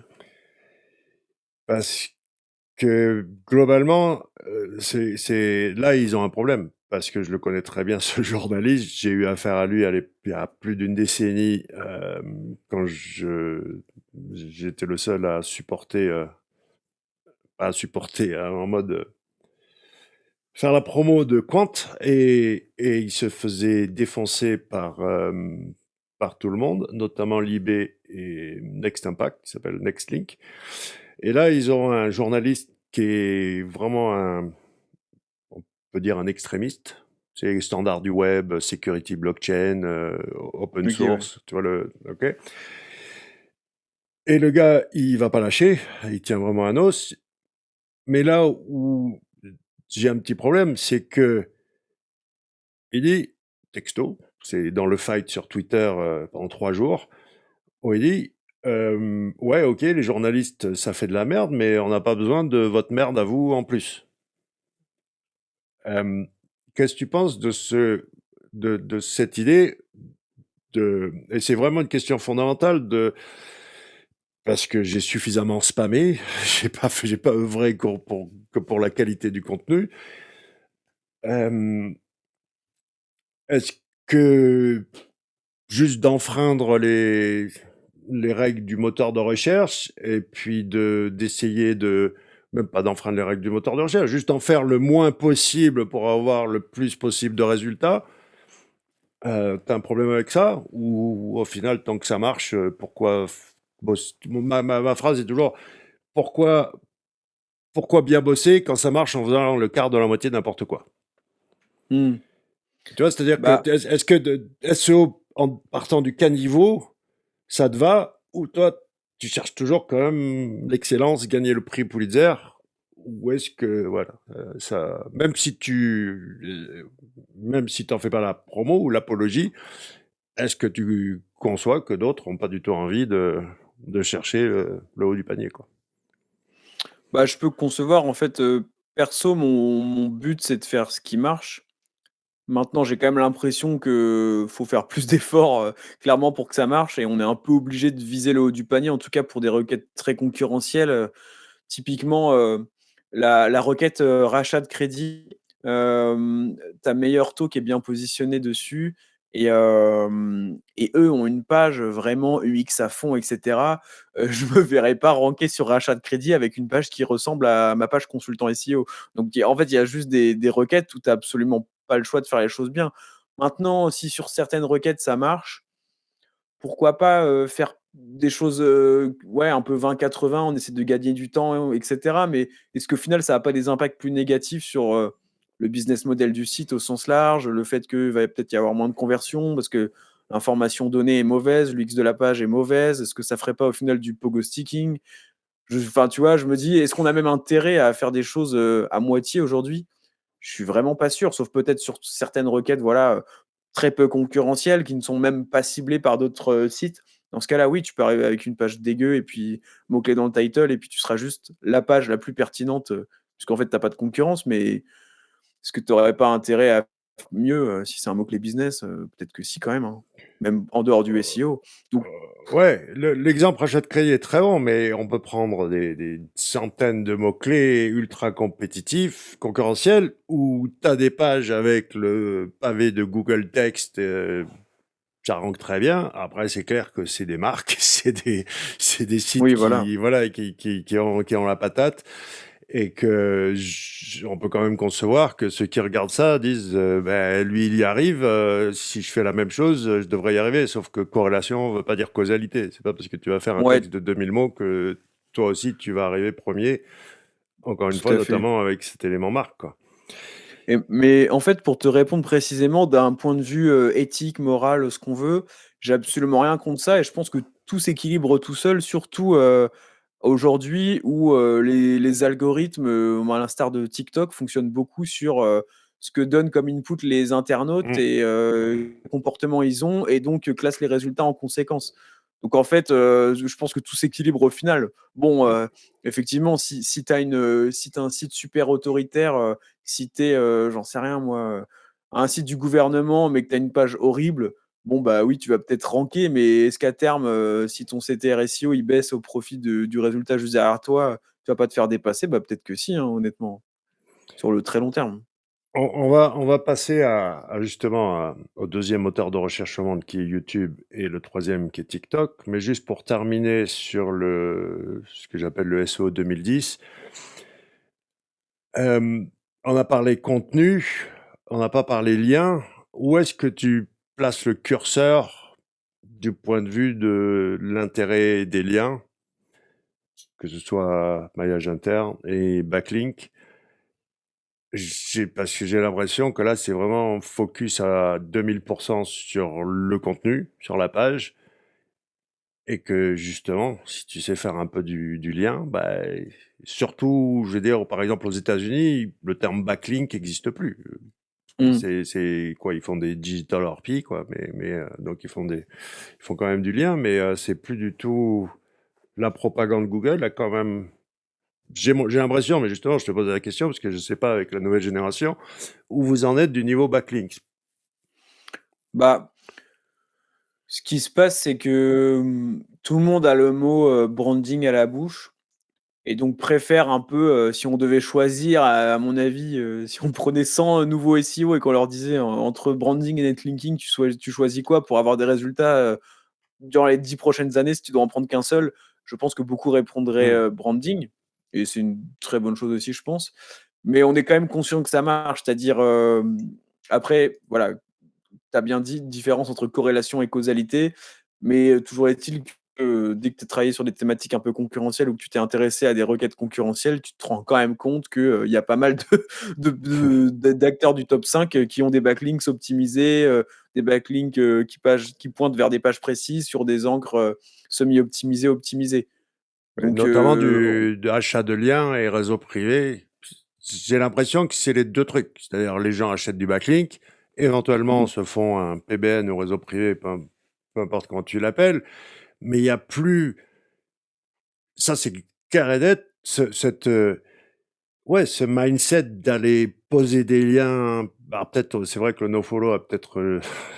Parce que globalement, là, ils ont un problème. Parce que je le connais très bien, ce journaliste. J'ai eu affaire à lui il y a plus d'une décennie, quand j'étais le seul à supporter, en mode faire la promo de Quant, et il se faisait défoncer par tout le monde, notamment Libé et Next Impact, qui s'appelle Nextlink. Et là, ils ont un journaliste qui est vraiment on peut dire un extrémiste. C'est les standards du web, security blockchain, open ok, ouais. source, tu vois ok. Et le gars, il va pas lâcher, il tient vraiment un os. Mais là où j'ai un petit problème, c'est que il dit, texto, c'est dans le fight sur Twitter pendant 3 jours, où il dit, ouais, ok, les journalistes, ça fait de la merde, mais on n'a pas besoin de votre merde à vous en plus. Qu'est-ce que tu penses de cette idée et c'est vraiment une question fondamentale parce que j'ai suffisamment spammé, j'ai pas œuvré que pour la qualité du contenu. Euh, Est-ce que juste d'enfreindre les règles du moteur de recherche et puis d'essayer même pas d'enfreindre les règles du moteur de recherche, juste en faire le moins possible pour avoir le plus possible de résultats, t'as un problème avec ça? Ou au final, tant que ça marche, pourquoi ma phrase est toujours pourquoi, pourquoi bien bosser quand ça marche en faisant le quart de la moitié de n'importe quoi? Hmm. Tu vois, c'est-à-dire que Bah, est-ce que de SEO en partant du caniveau, ça te va? Ou toi, tu cherches toujours quand même l'excellence, gagner le prix Pulitzer? Ou est-ce que, voilà, même si t'en fais pas la promo ou l'apologie, est-ce que tu conçois que d'autres ont pas du tout envie de chercher le haut du panier, quoi? bah, je peux concevoir, en fait, perso, mon but, c'est de faire ce qui marche. Maintenant, j'ai quand même l'impression que faut faire plus d'efforts, clairement pour que ça marche et on est un peu obligé de viser le haut du panier, en tout cas pour des requêtes très concurrentielles, typiquement, la requête, rachat de crédit, tu as Meilleur Taux qui est bien positionné dessus et eux ont une page vraiment UX à fond et cetera. Je me verrais pas ranker sur rachat de crédit avec une page qui ressemble à ma page consultant SEO. Donc en fait, il y a juste des requêtes où tu as absolument pas le choix de faire les choses bien. Maintenant, si sur certaines requêtes ça marche, pourquoi pas, faire des choses, ouais, un peu 20-80, on essaie de gagner du temps et cetera, mais est-ce qu'au final, ça a pas des impacts plus négatifs sur, le business model du site au sens large? Le fait qu'il va peut-être y avoir moins de conversions parce que l'information donnée est mauvaise, l'UX de la page est mauvaise. Est-ce que ça ferait pas au final du pogo sticking? Enfin, tu vois, je me dis: «Est-ce qu'on a même intérêt à faire des choses, à moitié aujourd'hui?» Je suis vraiment pas sûr, sauf peut-être sur certaines requêtes, voilà, très peu concurrentielles, qui ne sont même pas ciblées par d'autres, sites. Dans ce cas-là, oui, tu peux arriver avec une page dégueu et puis mot-clé dans le title et puis tu seras juste la page la plus pertinente, puisqu'en fait, tu as pas de concurrence. Mais est-ce que tu aurais pas intérêt à faire mieux, si c'est un mot-clé business? Peut-être que si quand même, hein, même en dehors du SEO. Donc Ouais, l'exemple rachat de crédit est très bon, mais on peut prendre des centaines de mots-clés ultra compétitifs, concurrentiels, où tu as des pages avec le pavé de Google Text, ça rank très bien. Après, c'est clair que c'est des marques, c'est des sites oui, voilà. qui ont la patate. et que on peut quand même concevoir que ceux qui regardent ça disent ben, lui il y arrive, si je fais la même chose, je devrais y arriver. Sauf que corrélation ne veut pas dire causalité. C'est pas parce que tu vas faire un Ouais, texte de 2000 mots que toi aussi tu vas arriver premier. Encore une tout fois, à fait. notamment avec cet élément marque, quoi. Mais en fait, pour te répondre précisément, d'un point de vue éthique, moral, ce qu'on veut, j'ai absolument rien contre ça et je pense que tout s'équilibre tout seul, surtout aujourd'hui où les algorithmes, à l'instar de TikTok, fonctionnent beaucoup sur ce que donnent comme input les internautes Mm. et quel comportement ils ont et donc classent les résultats en conséquence. Donc en fait, je pense que tout s'équilibre au final. Bon, effectivement, si tu as si tu un site super autoritaire, si tu es, j'en sais rien moi, un site du gouvernement, mais que tu as une page horrible, bon, bah oui, tu vas peut-être ranker, mais est-ce qu'à terme, si ton CTR SEO il baisse au profit du résultat juste derrière toi, tu vas pas te faire dépasser? Bah peut-être que si, hein, honnêtement, sur le très long terme. On va passer justement au deuxième moteur de recherche au monde qui est YouTube et le troisième qui est TikTok. Mais juste pour terminer sur ce que j'appelle le SEO 2010, euh, on a parlé contenu, on n'a pas parlé lien. Où est-ce que tu places le curseur du point de vue de l'intérêt des liens, que ce soit maillage interne et backlink? Parce que j'ai l'impression que là, c'est vraiment focus à 2000% sur le contenu, sur la page, et que justement, si tu sais faire un peu du lien, bah, surtout, je veux dire, par exemple, aux États-Unis, le terme backlink n'existe plus. Mmh. C'est quoi? Ils font des digital RP, quoi, donc ils font quand même du lien, mais c'est plus du tout la propagande Google a quand même. J'ai l'impression, mais justement, je te pose la question parce que je sais pas avec la nouvelle génération où vous en êtes du niveau backlink. Bah, ce qui se passe, c'est que, tout le monde a le mot, branding à la bouche et donc préfère un peu, si on devait choisir, à mon avis, si on prenait 100 nouveaux SEO et qu'on leur disait: Entre branding et netlinking, tu choisis quoi pour avoir des résultats, durant les 10 prochaines années, si tu dois en prendre qu'un seul?» Je pense que beaucoup répondraient, Mmh. branding et c'est une très bonne chose aussi, je pense. Mais on est quand même conscient que ça marche, c'est-à-dire, après, voilà, tu as bien dit, différence entre corrélation et causalité, mais toujours est-il que dès que tu as travaillé sur des thématiques un peu concurrentielles ou que tu t'es intéressé à des requêtes concurrentielles, tu te rends quand même compte qu'il y a pas mal d'acteurs du top 5 qui ont des backlinks optimisés, des backlinks qui pointent vers des pages précises sur des encres semi-optimisées, optimisées. Donc, Notamment de achat de liens et réseaux privés. J'ai l'impression que c'est les deux trucs. C'est-à-dire les gens achètent du backlink, éventuellement mm, se font un PBN ou réseau privé, peu importe comment tu l'appelles, mais il n'y a plus, ça c'est clair et net, ouais, ce mindset d'aller poser des liens. Bah, peut-être, c'est vrai que le nofollow a peut-être,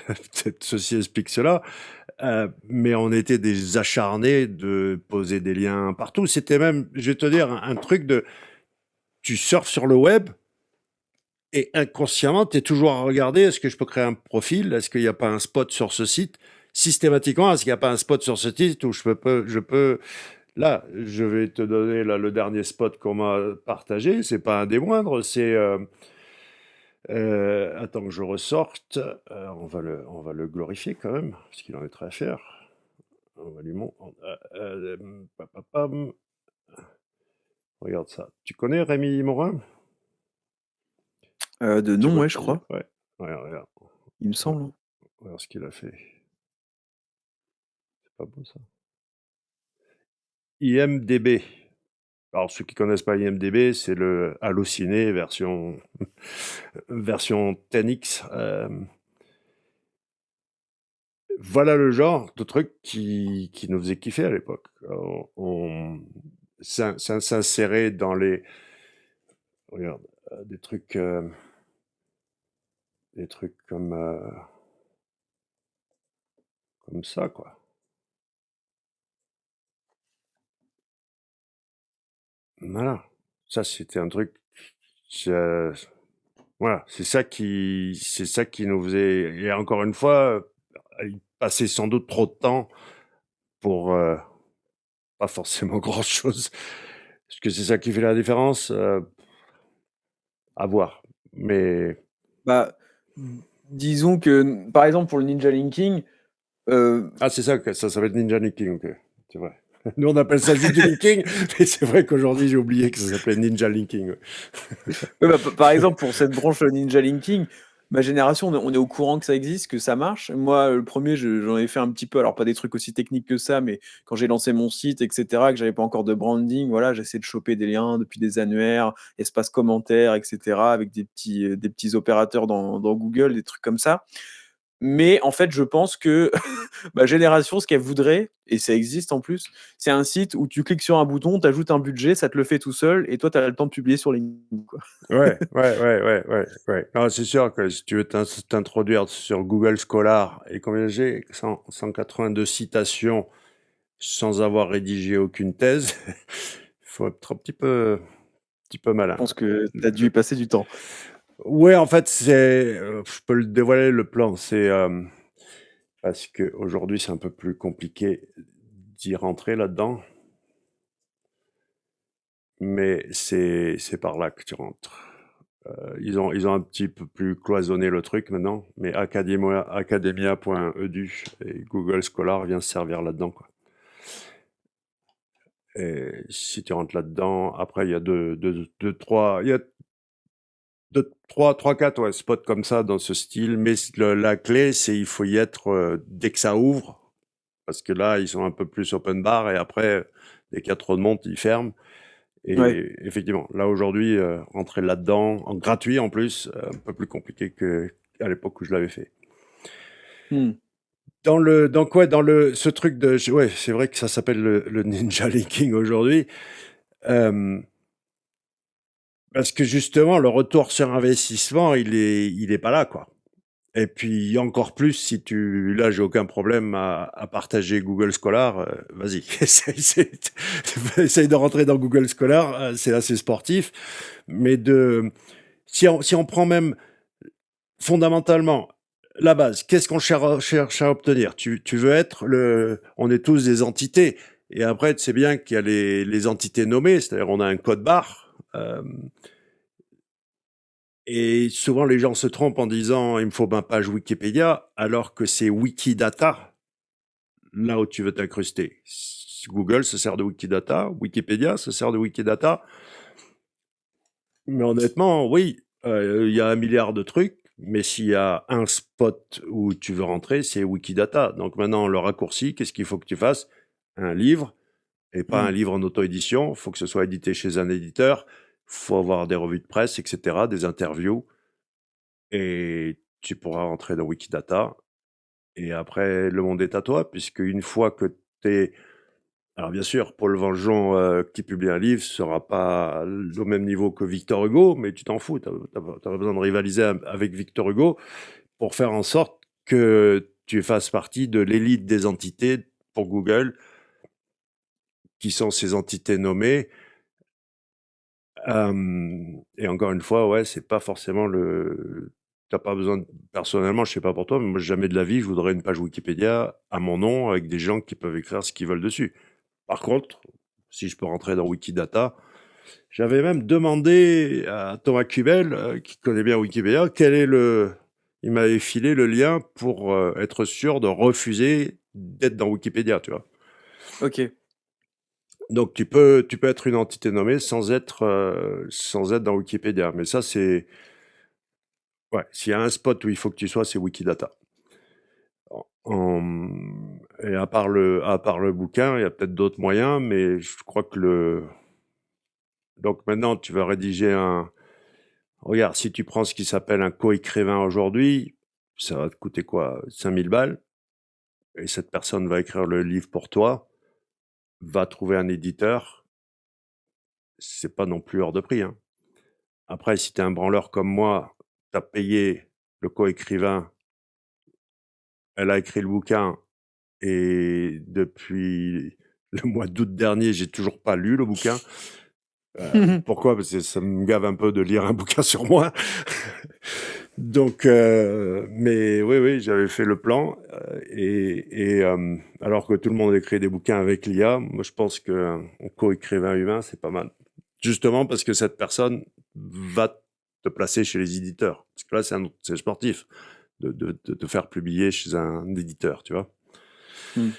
peut-être ceci explique cela, mais on était des acharnés de poser des liens partout. C'était même, je vais te dire, un truc de, tu surfes sur le web et inconsciemment, tu es toujours à regarder, est-ce que je peux créer un profil? Est-ce qu'il n'y a pas un spot sur ce site? Systématiquement, est-ce qu'il n'y a pas un spot sur ce site où je peux, là, je vais te donner là, le dernier spot qu'on m'a partagé, c'est pas un des moindres, c'est, attends que je ressorte, on va le glorifier quand même, parce qu'il en est très fier. On va lui montrer. Papapam. Regarde ça. Tu connais Rémi Morin? de Tu nom, vois ouais, je qui? crois, Ouais. Ouais, regarde. il me Ouais, semble, hein. regarde ce qu'il a fait. C'est pas beau ça. IMDB. Alors ceux qui connaissent pas IMDB, c'est le Allociné version 10X. Voilà le genre de truc qui nous faisait kiffer à l'époque. On s'insérer dans les, regarde, des trucs comme ça, quoi. Voilà. Ça, c'était un truc, je- voilà, c'est ça qui nous faisait, et encore une fois, il passait sans doute trop de temps pour pas forcément grand chose. Est-ce que c'est ça qui fait la différence? À voir. Mais Bah, disons que, par exemple, pour le ninja linking, ah, c'est ça, que ça s'appelle Ninja Linking, ok. C'est vrai. Nous, on appelle ça juste du linking, mais c'est vrai qu'aujourd'hui, j'ai oublié que ça s'appelait Ninja Linking. Ouais. ouais, bah, par exemple, pour cette branche ninja linking, ma génération, on est au courant que ça existe, que ça marche. Moi, le premier, j'en ai fait un petit peu, alors pas des trucs aussi techniques que ça, mais quand j'ai lancé mon site, etc., que j'avais pas encore de branding, voilà, j'essaie de choper des liens depuis des annuaires, espace commentaires, etc., avec des petits opérateurs dans Google, des trucs comme ça. Mais en fait, je pense que ma génération, ce qu'elle voudrait, et ça existe en plus, c'est un site où tu cliques sur un bouton, tu ajoutes un budget, ça te le fait tout seul, et toi, tu as le temps de publier sur LinkedIn, quoi. Ouais. Non, c'est sûr que si tu veux t'introduire sur Google Scholar, et combien j'ai? 182 citations sans avoir rédigé aucune thèse, il faut être un petit peu Je malin. pense que tu as dû y passer du temps. Ouais, en fait, je peux le dévoiler le plan. C'est parce que aujourd'hui, c'est un peu plus compliqué d'y rentrer là-dedans, mais c'est par là que tu rentres. Ils ont un petit peu plus cloisonné le truc maintenant, mais academia.edu et Google Scholar vient se servir là-dedans, quoi. Et si tu rentres là-dedans, après, il y a il y a trois, quatre, ouais, spots comme ça dans ce style, mais la clé, c'est il faut y être dès que ça ouvre, parce que là, ils sont un peu plus open bar, et après, dès qu'il y a trop de monde, ils ferment. Ouais. Et effectivement, là aujourd'hui, rentrer là-dedans, en gratuit en plus, un peu plus compliqué qu'à l'époque où je l'avais fait. Hmm. Ce truc ouais, c'est vrai que ça s'appelle le ninja linking aujourd'hui, euh, parce que justement, le retour sur investissement, il est pas là, quoi. Et puis encore plus si là j'ai aucun problème à partager Google Scholar, vas-y, essaye de rentrer dans Google Scholar, c'est assez sportif, mais si on prend même fondamentalement la base, qu'est-ce qu'on cherche à obtenir? Tu veux être on est tous des entités, et après tu sais bien qu'il y a les entités nommées, c'est-à-dire on a un code barre. Et souvent, les gens se trompent en disant il me faut ma page Wikipédia, alors que c'est Wikidata, là où tu veux t'incruster. Google se sert de Wikidata, Wikipédia se sert de Wikidata. Mais honnêtement, oui, il y a 1 milliard de trucs, mais s'il y a un spot où tu veux rentrer, c'est Wikidata. Donc maintenant, le raccourci, qu'est-ce qu'il faut que tu fasses? Un livre, et pas Hmm. un livre en auto-édition. Il faut que ce soit édité chez un éditeur. Il faut avoir des revues de presse, etc., des interviews. Et tu pourras rentrer dans Wikidata. Et après, le monde est à toi, puisque une fois que tu es... Alors bien sûr, Paul Vengeon, qui publie un livre, sera pas au même niveau que Victor Hugo, mais tu t'en fous, tu as besoin de rivaliser avec Victor Hugo pour faire en sorte que tu fasses partie de l'élite des entités pour Google, qui sont ces entités nommées. Et encore une fois, ouais, c'est pas forcément t'as pas besoin personnellement, je sais pas pour toi, mais moi jamais de la vie je voudrais une page Wikipédia à mon nom avec des gens qui peuvent écrire ce qu'ils veulent dessus. Par contre, si je peux rentrer dans Wikidata, j'avais même demandé à Thomas Kubel, qui connaît bien Wikipédia, il m'avait filé le lien pour être sûr de refuser d'être dans Wikipédia, tu vois. Ok. Donc tu peux être une entité nommée sans être dans Wikipédia. Mais ça c'est ouais, s'il y a un spot où il faut que tu sois, c'est Wikidata. Et à part le bouquin, il y a peut-être d'autres moyens, mais je crois que donc maintenant tu vas rédiger regarde, si tu prends ce qui s'appelle un co-écrivain aujourd'hui, ça va te coûter quoi? 5000 balles. Et cette personne va écrire le livre pour toi, va trouver un éditeur. C'est pas non plus hors de prix, hein. Après, si tu es un branleur comme moi, tu as payé le co-écrivain, elle a écrit le bouquin, et depuis le mois d'août dernier, j'ai toujours pas lu le bouquin. Pourquoi? Parce que ça me gave un peu de lire un bouquin sur moi. Donc, mais oui, oui, j'avais fait le plan. Alors que tout le monde écrit des bouquins avec l'IA, moi je pense qu'un co-écrivain humain, c'est pas mal. Justement parce que cette personne va te placer chez les éditeurs. Parce que là, c'est sportif de te faire publier chez un éditeur, tu vois. Hmm.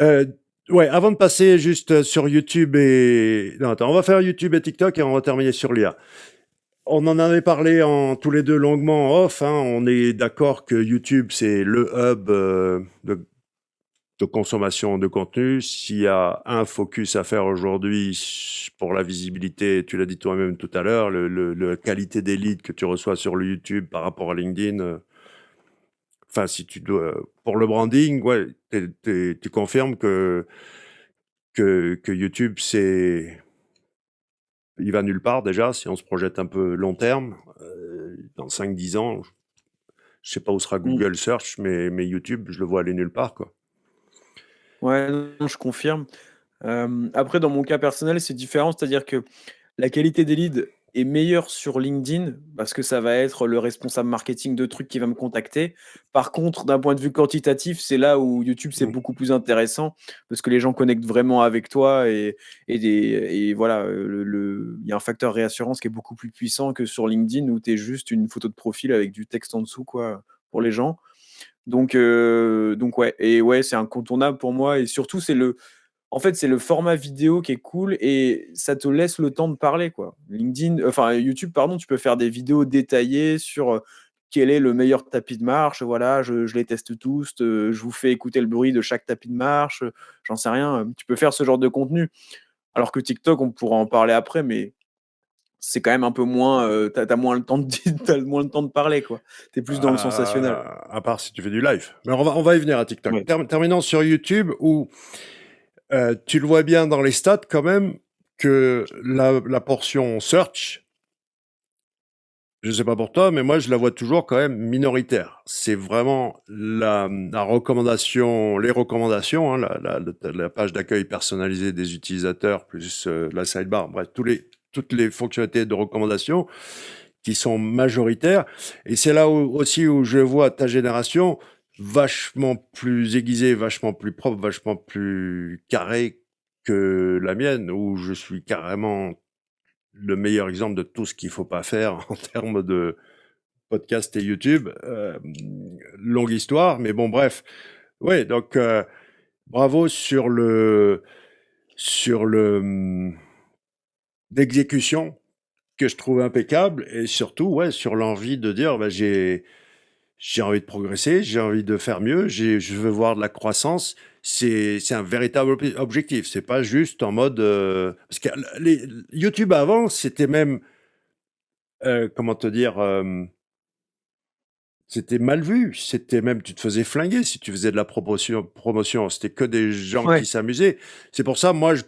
Euh, ouais, avant de passer juste sur YouTube et... Non, attends, on va faire YouTube et TikTok et on va terminer sur l'IA. On en avait parlé tous les deux longuement en off. Hein. On est d'accord que YouTube, c'est le hub de consommation de contenu. S'il y a un focus à faire aujourd'hui pour la visibilité, tu l'as dit toi-même tout à l'heure, la qualité des leads que tu reçois sur le YouTube par rapport à LinkedIn. Enfin, si tu dois, pour le branding, ouais, tu confirmes que YouTube, il va nulle part déjà, si on se projette un peu long terme. Dans 5-10 ans, je sais pas où sera Hmm. Google Search, mais YouTube, je le vois aller nulle part, quoi. Ouais, non, je confirme. Après, dans mon cas personnel, c'est différent, c'est-à-dire que la qualité des leads est meilleure sur LinkedIn parce que ça va être le responsable marketing de trucs qui va me contacter. Par contre, d'un point de vue quantitatif, c'est là où YouTube, c'est Mm. beaucoup plus intéressant parce que les gens connectent vraiment avec toi et voilà, il y a un facteur réassurance qui est beaucoup plus puissant que sur LinkedIn où tu es juste une photo de profil avec du texte en dessous, quoi, pour les gens. Donc ouais, et ouais, c'est incontournable pour moi et surtout, en fait, c'est le format vidéo qui est cool et ça te laisse le temps de parler, quoi. Enfin YouTube, pardon, tu peux faire des vidéos détaillées sur, quel est le meilleur tapis de marche, voilà, je les teste tous, je vous fais écouter le bruit de chaque tapis de marche, j'en sais rien, tu peux faire ce genre de contenu. Alors que TikTok, on pourra en parler après, mais c'est quand même un peu moins, tu moins le temps de tu moins le temps de parler, quoi. Tu es plus dans le sensationnel. À part si tu fais du live. Mais on va y venir à TikTok. Ouais. Terminons sur YouTube, où tu le vois bien dans les stats quand même, que la portion search, je sais pas pour toi, mais moi je la vois toujours quand même minoritaire. C'est vraiment la recommandation, les recommandations, hein, la page d'accueil personnalisée des utilisateurs, plus la sidebar, bref, toutes les fonctionnalités de recommandation qui sont majoritaires. Et c'est là aussi où je vois ta génération vachement plus aiguisée, vachement plus propre, vachement plus carrée que la mienne, où je suis carrément le meilleur exemple de tout ce qu'il faut pas faire en termes de podcast et YouTube. Longue histoire, mais bon, bref. Ouais, donc bravo sur le l'exécution que je trouve impeccable, et surtout ouais sur l'envie de dire bah, j'ai envie de progresser, j'ai envie de faire mieux, je veux voir de la croissance. C'est un véritable objectif. C'est pas juste en mode parce que YouTube avant c'était même comment te dire c'était mal vu. C'était même, tu te faisais flinguer si tu faisais de la promotion. C'était que des gens qui Ouais. s'amusaient. C'est pour ça, moi, je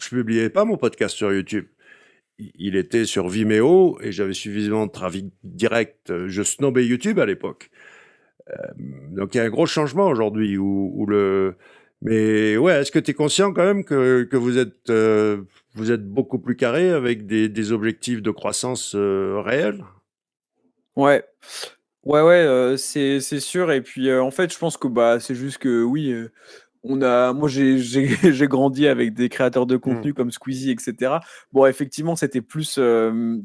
publiais pas mon podcast sur YouTube. Il était sur Vimeo et j'avais suffisamment de trafic direct. Je snobais YouTube à l'époque. Donc il y a un gros changement aujourd'hui mais ouais, est-ce que tu es conscient quand même que vous êtes beaucoup plus carré avec des objectifs de croissance réels? Ouais. Ouais, ouais, c'est sûr et puis, en fait, je pense que, bah, c'est juste que oui, moi j'ai j'ai grandi avec des créateurs de Hmm. contenu comme Squeezie et cetera. Bon, effectivement, c'était plus,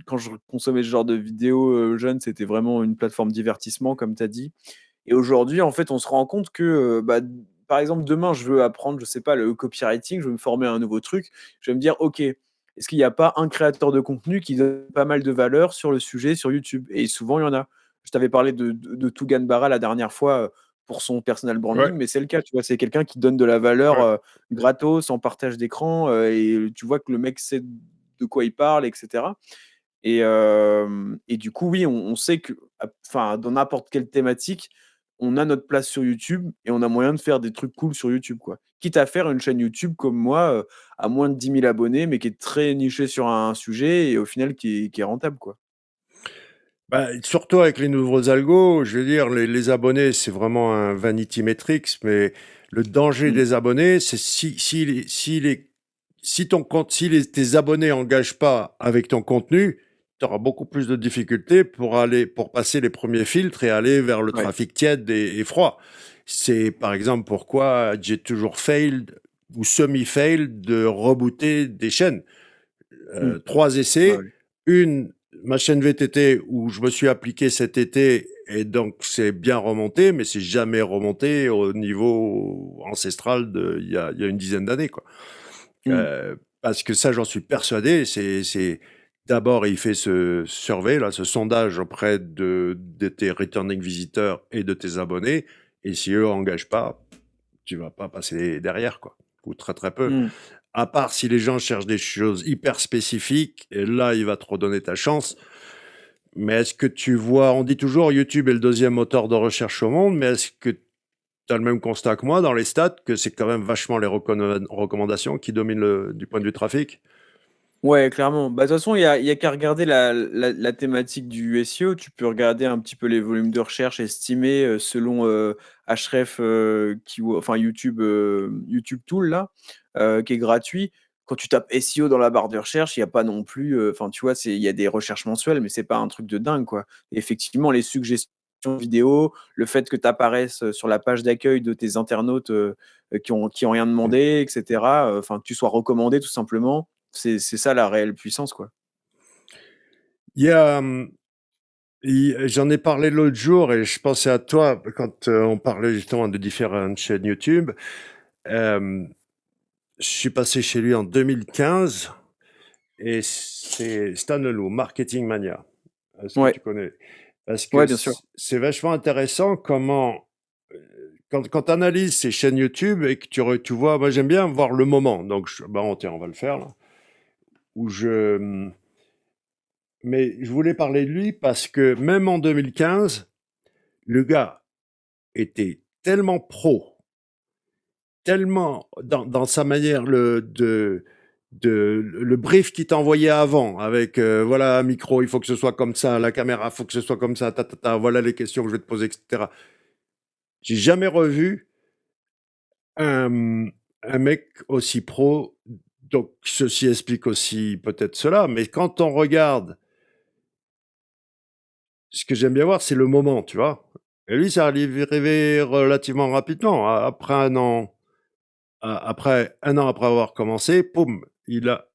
quand je consommais ce genre de vidéos, jeune, c'était vraiment une plateforme divertissement comme tu as dit et aujourd'hui, en fait, on se rend compte que, bah, par exemple, demain, je veux apprendre, je sais pas, le copywriting, je veux me former à un nouveau truc. Je vais me dire: «OK, est-ce qu'il y a pas un créateur de contenu qui donne pas mal de valeur sur le sujet sur YouTube?» Et souvent, il y en a. Je t'avais parlé de Tougan Barra la dernière fois, pour son personal Ouais, branding, mais c'est le cas, tu vois? C'est quelqu'un qui donne de la valeur, ouais. gratos, en partage d'écran, et tu vois que le mec sait de quoi il parle et cetera et du coup, oui, on sait que, enfin, dans n'importe quelle thématique, on a notre place sur YouTube et on a moyen de faire des trucs cool sur YouTube, quoi. Quitte à faire une chaîne YouTube comme moi, à moins de 10 000 abonnés, mais qui est très nichée sur un sujet et au final qui est rentable, quoi. Bah, surtout avec les nouveaux algos, je veux dire, les abonnés, c'est vraiment un vanity metrics, mais le danger Mmh. des abonnés, c'est si ton compte, tes abonnés engagent pas avec ton contenu, tu auras beaucoup plus de difficultés pour passer les premiers filtres et aller vers le Ouais. trafic tiède et froid. C'est par exemple pourquoi j'ai toujours failed ou semi-failed de rebooter des chaînes. Mmh. 3 Ouais, essais, ouais. une, ma chaîne VTT où je me suis appliqué cet été et donc c'est bien remonté, mais c'est jamais remonté au niveau ancestral il y a une dizaine d'années, quoi. Mmh. Parce que ça, j'en suis persuadé. C'est d'abord, il fait ce survey là, ce sondage auprès de tes returning visiteurs et de tes abonnés. Et si eux engagent pas, tu vas pas passer derrière, quoi, ou très très peu. Mmh. À part si les gens cherchent des choses hyper spécifiques, et là, il va te redonner ta chance. Mais est-ce que tu vois, on dit toujours YouTube est le deuxième moteur de recherche au monde, mais est-ce que tu as le même constat que moi dans les stats, que c'est quand même vachement les recommandations qui dominent du point de vue trafic? Ouais, clairement. Bah, de toute façon, il y a qu'à regarder la thématique du SEO. Tu peux regarder un petit peu les volumes de recherche estimés, selon, Ahrefs, enfin YouTube Tool là, qui est gratuit. Quand tu tapes SEO dans la barre de recherche, il y a pas non plus, enfin, tu vois, il y a des recherches mensuelles, mais c'est pas un truc de dingue, quoi. Et effectivement, les suggestions vidéo, le fait que tu apparaisses, sur la page d'accueil de tes internautes, qui ont rien demandé et cetera, enfin, que tu sois recommandé tout simplement, c'est ça la réelle puissance, quoi. Il y a, j'en ai parlé l'autre jour et je pensais à toi quand on parlait justement de différentes chaînes YouTube. Euh, je suis passé chez lui en 2015 et c'est Stan Leloup, Marketing Mania. Est-ce que Ouais, tu connais? Parce que ouais, bien sûr. c'est vachement intéressant comment, quand tu analyses ces chaînes YouTube et que tu vois, moi j'aime bien voir le moment. Donc, bon, tiens, on va le faire là. Où mais je voulais parler de lui parce que même en 2015, le gars était tellement pro, tellement dans sa manière le brief qu'il t'envoyait avant, avec voilà, un micro, il faut que ce soit comme ça, la caméra, il faut que ce soit comme ça, voilà les questions que je vais te poser, etc. J'ai jamais revu un, un mec aussi pro. Donc, ceci explique aussi peut-être cela, mais quand on regarde, ce que j'aime bien voir, c'est le moment, tu vois. Et lui, ça arrivé relativement rapidement. Après un an, après un an après avoir commencé, poum, il a,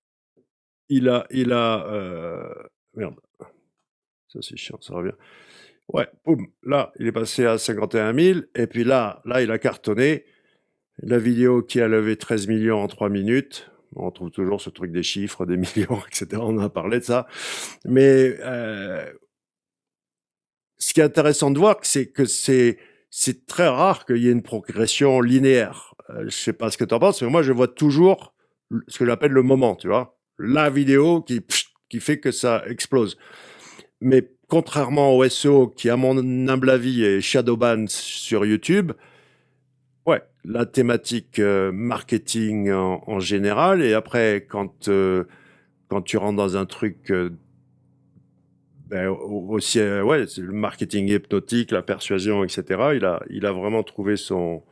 merde, ça c'est chiant, ça revient. Ouais, poum, là, il est passé à 51 000, et puis là, il a cartonné. La vidéo qui a levé 13 millions en 3 minutes. On trouve toujours ce truc des chiffres, des millions, etc. On a parlé de ça. Mais ce qui est intéressant de voir, c'est que c'est très rare qu'il y ait une progression linéaire. Je sais pas ce que tu en penses, mais moi, je vois toujours ce que j'appelle le moment, tu vois. La vidéo qui fait que ça explose. Mais contrairement au SEO, qui, à mon humble avis, est shadowban sur YouTube, ouais, la thématique marketing en général, et après, quand tu rentres dans un truc ben, aussi, ouais, c'est le marketing hypnotique, la persuasion, etc. Il a vraiment trouvé son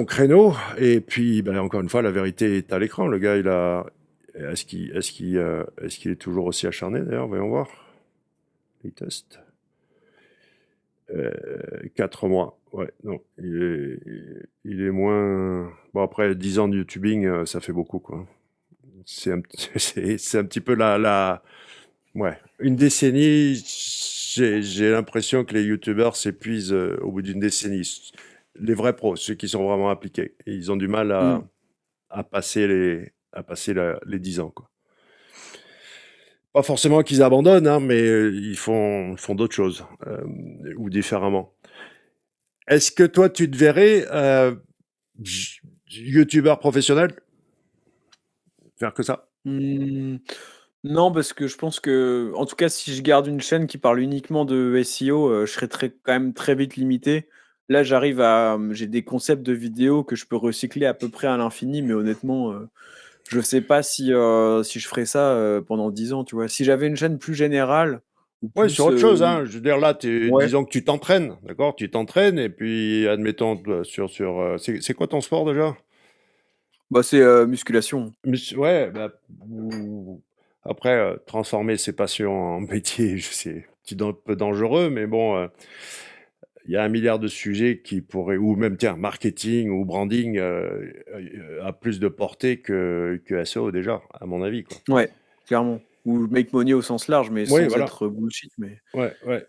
créneau. Et puis, ben, encore une fois, la vérité est à l'écran. Le gars, est-ce qu'il est toujours aussi acharné d'ailleurs? Voyons voir. Les tests. 4 mois. Ouais, non, il est moins. Bon, après 10 ans de YouTubing, ça fait beaucoup, quoi. C'est un petit peu ouais, une décennie. J'ai l'impression que les YouTubeurs s'épuisent au bout d'une décennie. Les vrais pros, ceux qui sont vraiment appliqués. Et ils ont du mal Mmh. à passer les 10 ans, quoi. Pas forcément qu'ils abandonnent, hein, mais font d'autres choses, ou différemment. Est-ce que toi, tu te verrais youtubeur professionnel faire que ça? Mmh, non, parce que je pense que, en tout cas, si je garde une chaîne qui parle uniquement de SEO, je serais quand même très vite limité. Là, j'ai des concepts de vidéos que je peux recycler à peu près à l'infini, mais honnêtement, je sais pas si je ferais ça, pendant 10 ans, tu vois? Si j'avais une chaîne plus générale ou Ouais, sur plus, autre chose, hein. Je veux dire, là, ouais, disons que tu t'entraînes, d'accord? Tu t'entraînes, et puis, admettons, c'est quoi ton sport déjà? bah, c'est, musculation. Ouais, bah, Après, transformer ses passions en métier, c'est un peu dangereux, mais bon, il y a un milliard de sujets qui pourraient, ou même, tiens, marketing ou branding a plus de portée que SEO déjà, à mon avis, quoi. Ouais, clairement. Ou make money au sens large, mais Oui, sans voilà. être bullshit, mais Ouais, ouais.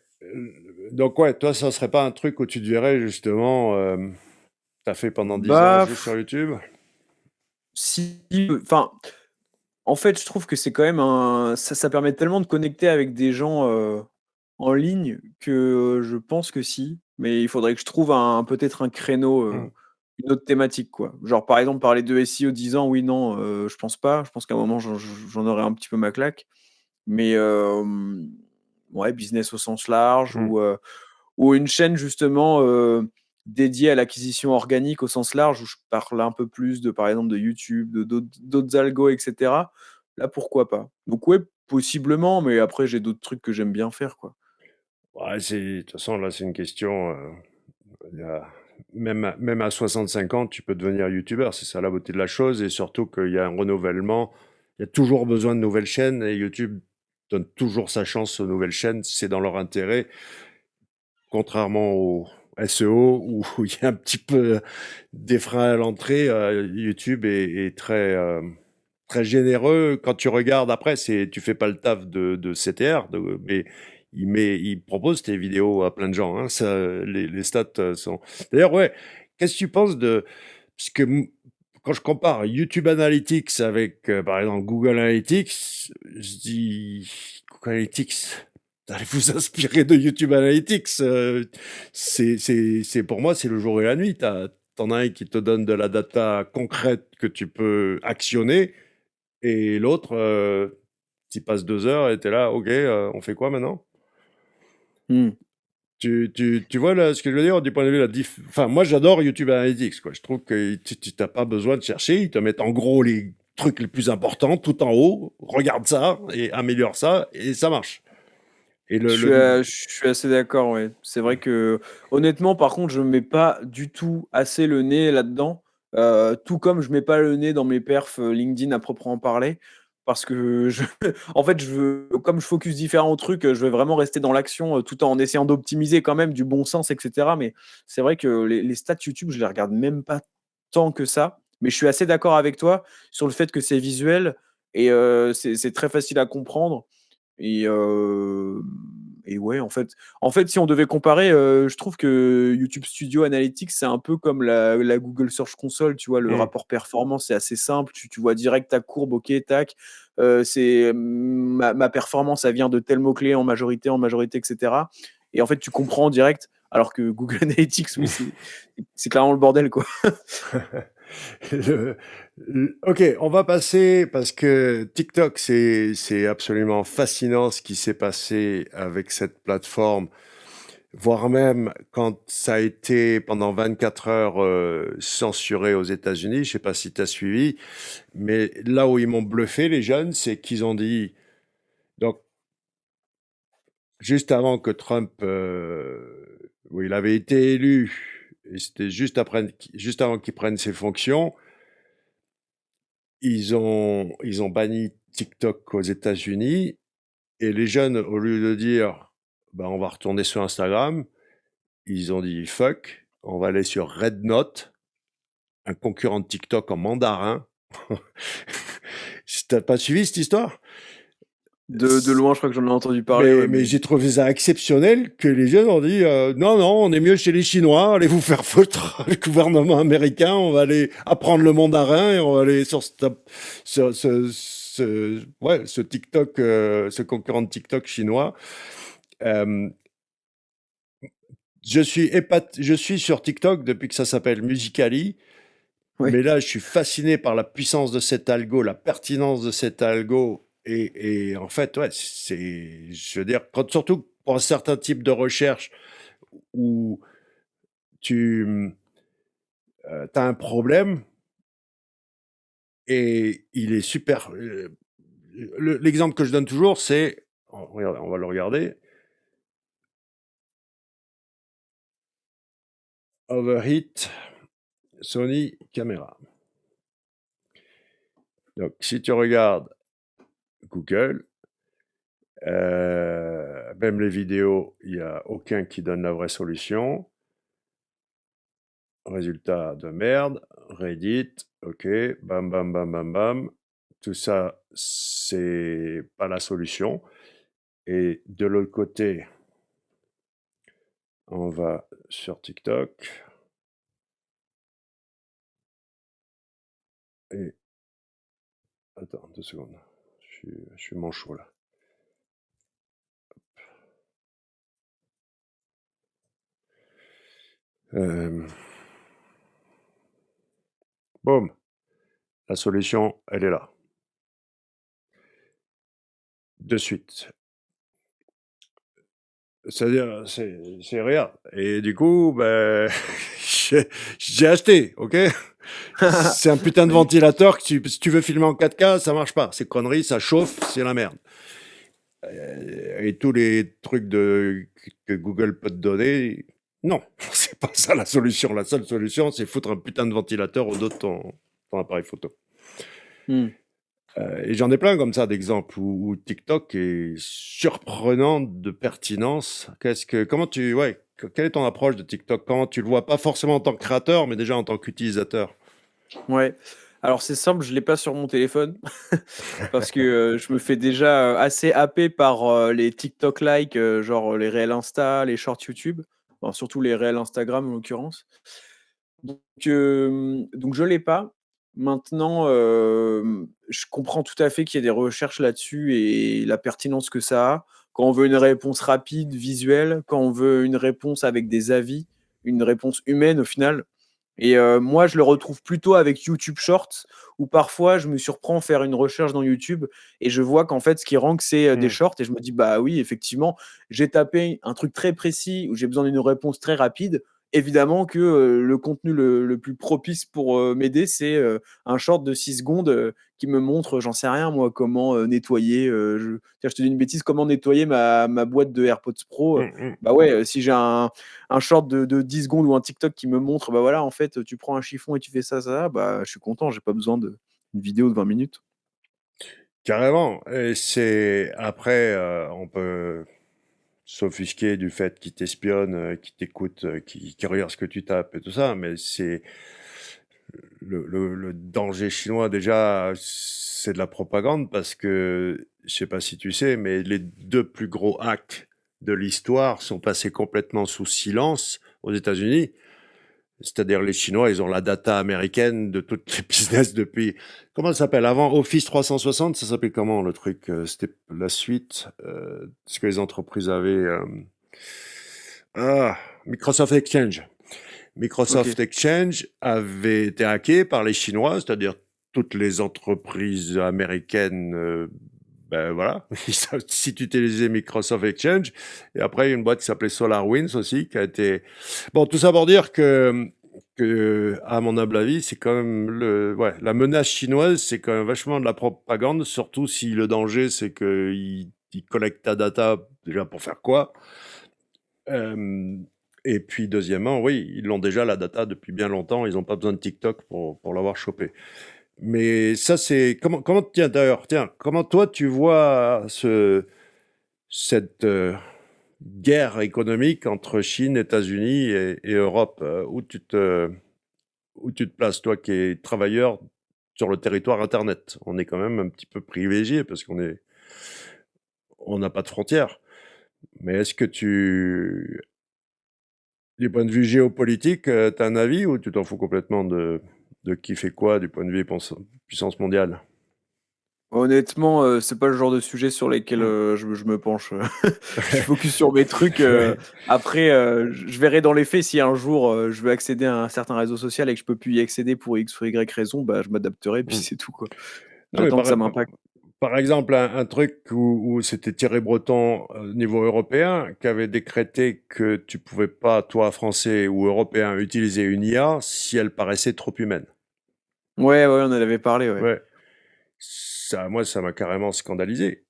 Donc, ouais, toi, ça serait pas un truc où tu te verrais justement, t'as fait pendant 10 ans bah, juste sur YouTube? si, enfin, en fait, je trouve que c'est quand même ça permet tellement de connecter avec des gens, en ligne que, je pense que si, mais il faudrait que je trouve peut-être un créneau, Hmm. une autre thématique, quoi. Genre, par exemple, parler de SEO 10 ans, oui, non, je pense pas. Je pense qu'à un moment, j'en aurais un petit peu ma claque. Mais, ouais, business au sens large Hmm. ou une chaîne justement, dédiée à l'acquisition organique au sens large où je parle un peu plus de, par exemple, de YouTube, de d'autres algos et cetera. Là, pourquoi pas? Donc ouais, possiblement, mais après j'ai d'autres trucs que j'aime bien faire, quoi. Ouais, de toute façon, là, c'est une question. Il y a- même à 65 ans, tu peux devenir youtubeur. C'est ça la beauté de la chose. Et surtout qu'il y a un renouvellement. Il y a toujours besoin de nouvelles chaînes. Et YouTube donne toujours sa chance aux nouvelles chaînes. C'est dans leur intérêt. Contrairement au SEO, où il y a un petit peu des freins à l'entrée, YouTube est très, très généreux. Quand tu regardes après, tu fais pas le taf de CTR, mais il propose tes vidéos à plein de gens. Hein. Les stats sont. D'ailleurs, ouais. Qu'est-ce que tu penses de parce que quand je compare YouTube Analytics avec, par exemple, Google Analytics, je dis Google Analytics. Allez vous inspirer de YouTube Analytics. Pour moi, c'est le jour et la nuit. T'en as un qui te donne de la data concrète que tu peux actionner, et l'autre, tu passes 2 heures et tu es là, ok, on fait quoi maintenant? Mmh. Tu vois là, ce que je veux dire du point de vue de la Enfin, moi j'adore YouTube Analytics, quoi. Je trouve que tu n'as pas besoin de chercher, ils te mettent en gros les trucs les plus importants tout en haut, regarde ça et améliore ça, et ça marche. Et Je suis assez d'accord, ouais. C'est vrai que honnêtement, par contre, je mets pas du tout assez le nez là-dedans, tout comme je mets pas le nez dans mes perfs, LinkedIn à proprement parler. Parce que en fait, comme je focus différents trucs, je vais vraiment rester dans l'action, tout en essayant d'optimiser quand même du bon sens et cetera. Mais c'est vrai que les stats YouTube, je les regarde même pas tant que ça. Mais je suis assez d'accord avec toi sur le fait que c'est visuel et c'est très facile à comprendre. Et ouais, en fait, si on devait comparer, je trouve que YouTube Studio Analytics, c'est un peu comme la Google Search Console, tu vois? Le Hmm. rapport performance, c'est assez simple. Tu vois direct ta courbe, OK, tac. C'est ma performance, elle vient de tel mot-clé en majorité et cetera et en fait, tu comprends direct. Alors que Google Analytics, oui, c'est clairement le bordel, quoi. Le- Ok, on va passer parce que TikTok, c'est absolument fascinant ce qui s'est passé avec cette plateforme, voire même quand ça a été pendant 24 heures censuré aux États-Unis. Je sais pas si tu as suivi, mais là où ils m'ont bluffé, les jeunes, c'est qu'ils ont dit, donc juste avant que Trump, où il avait été élu, et c'était juste avant qu'il prenne ses fonctions. Ils ont banni TikTok aux États-Unis, et les jeunes, au lieu de dire bah, on va retourner sur Instagram, ils ont dit fuck, on va aller sur Rednote, un concurrent de TikTok en mandarin. T'as pas suivi cette histoire? De loin, je crois que j'en ai entendu parler, ouais, Mais mais j'ai trouvé ça exceptionnel que les jeunes ont dit non, non, on est mieux chez les Chinois, allez vous faire foutre, le gouvernement américain, on va aller apprendre le mandarin et on va aller sur ce TikTok, ce concurrent de TikTok chinois. Euh, je suis sur TikTok depuis que ça s'appelle Musicali, ouais. mais là je suis fasciné par la puissance de cet algo, la pertinence de cet algo. Et en fait, ouais, je veux dire, surtout pour un certain type de recherche où tu as un problème et il est super. L'exemple que je donne toujours, c'est, on va le regarder, Overheat Sony Camera. Donc, si tu regardes Google. Même les vidéos, il n'y a aucun qui donne la vraie solution. Résultat de merde. Reddit, ok, bam, bam, bam, bam, bam. Tout ça, c'est pas la solution. Et de l'autre côté, on va sur TikTok. Et attends, 2 secondes. Je suis manchot là. Boum. La solution, elle est là. De suite. C'est-à-dire, c'est rien. Et du coup, ben, j'ai acheté, ok? C'est un putain de Oui. ventilateur que si tu veux filmer en 4K, ça marche pas. C'est connerie, ça chauffe, c'est la merde. Et tous les trucs que Google peut te donner, non, c'est pas ça la solution. La seule solution, c'est foutre un putain de ventilateur au dos de ton appareil photo. Et j'en ai plein comme ça d'exemples où TikTok est surprenant de pertinence. Quelle est ton approche de TikTok? Comment tu le vois? Pas forcément en tant que créateur, mais déjà en tant qu'utilisateur. Ouais. Alors c'est simple, je l'ai pas sur mon téléphone parce que je me fais déjà assez happer par les TikTok like, genre les réels Insta, les shorts YouTube, enfin, surtout les réels Instagram en l'occurrence. Donc je l'ai pas. Maintenant, je comprends tout à fait qu'il y ait des recherches là-dessus et la pertinence que ça a. Quand on veut une réponse rapide, visuelle, quand on veut une réponse avec des avis, une réponse humaine au final. Et moi, je le retrouve plutôt avec YouTube Shorts, où parfois je me surprends à faire une recherche dans YouTube et je vois qu'en fait, ce qui rank, c'est des shorts. Et je me dis, bah oui, effectivement, j'ai tapé un truc très précis où j'ai besoin d'une réponse très rapide. Évidemment que le contenu le plus propice pour m'aider, c'est un short de 6 secondes qui me montre, j'en sais rien moi, comment nettoyer. Tiens, je te dis une bêtise, comment nettoyer ma boîte de AirPods Pro. Bah ouais, si j'ai un short de 10 secondes ou un TikTok qui me montre, bah voilà, en fait, tu prends un chiffon et tu fais ça, bah je suis content, j'ai pas besoin d'une vidéo de 20 minutes. Carrément. Et c'est après, on peut s'offusquer du fait qu'ils t'espionnent, qu'ils t'écoutent, qu'ils regardent ce que tu tapes et tout ça, mais c'est le danger chinois déjà, c'est de la propagande parce que je sais pas si tu sais, mais les 2 plus gros hacks de l'histoire sont passés complètement sous silence aux États-Unis. C'est-à-dire les Chinois, ils ont la data américaine de toutes les business depuis... Comment ça s'appelle? Avant Office 360, ça s'appelait comment le truc? C'était la suite, ce que les entreprises avaient... Microsoft Exchange. OK. Microsoft Exchange avait été hacké par les Chinois, c'est-à-dire toutes les entreprises américaines, ben voilà, si tu utilisais Microsoft Exchange, et après une boîte qui s'appelait SolarWinds aussi, qui a été... Bon, tout ça pour dire que à mon humble avis, c'est quand même la menace chinoise, c'est quand même vachement de la propagande, surtout si le danger, c'est qu'ils collectent ta data, déjà pour faire quoi? Euh, et puis deuxièmement, oui, ils l'ont déjà la data depuis bien longtemps, ils n'ont pas besoin de TikTok pour l'avoir chopé. Mais ça, c'est tiens d'ailleurs, tiens, comment toi tu vois cette guerre économique entre Chine, États-Unis et Europe, où tu te places, toi qui es travailleur sur le territoire Internet? On est quand même un petit peu privilégié parce on n'a pas de frontières. Mais est-ce que du point de vue géopolitique, t'as un avis ou tu t'en fous complètement de qui fait quoi du point de vue puissance mondiale? Honnêtement, c'est pas le genre de sujet sur lesquels, Hmm. je me penche. Je suis focus sur mes trucs, Ouais. après, je verrai dans les faits si un jour, je veux accéder à un certain réseau social et que je peux plus y accéder pour X ou Y raison, bah, je m'adapterai puis Hmm. c'est tout, quoi. Non, mais J'attends que ça m'impacte. par exemple, un truc où c'était Thierry Breton, niveau européen, qui avait décrété que tu pouvais pas, toi, Français ou Européen, utiliser une IA si elle paraissait trop humaine. Ouais, ouais, on en avait parlé, ouais. Ouais. Moi, ça m'a carrément scandalisé.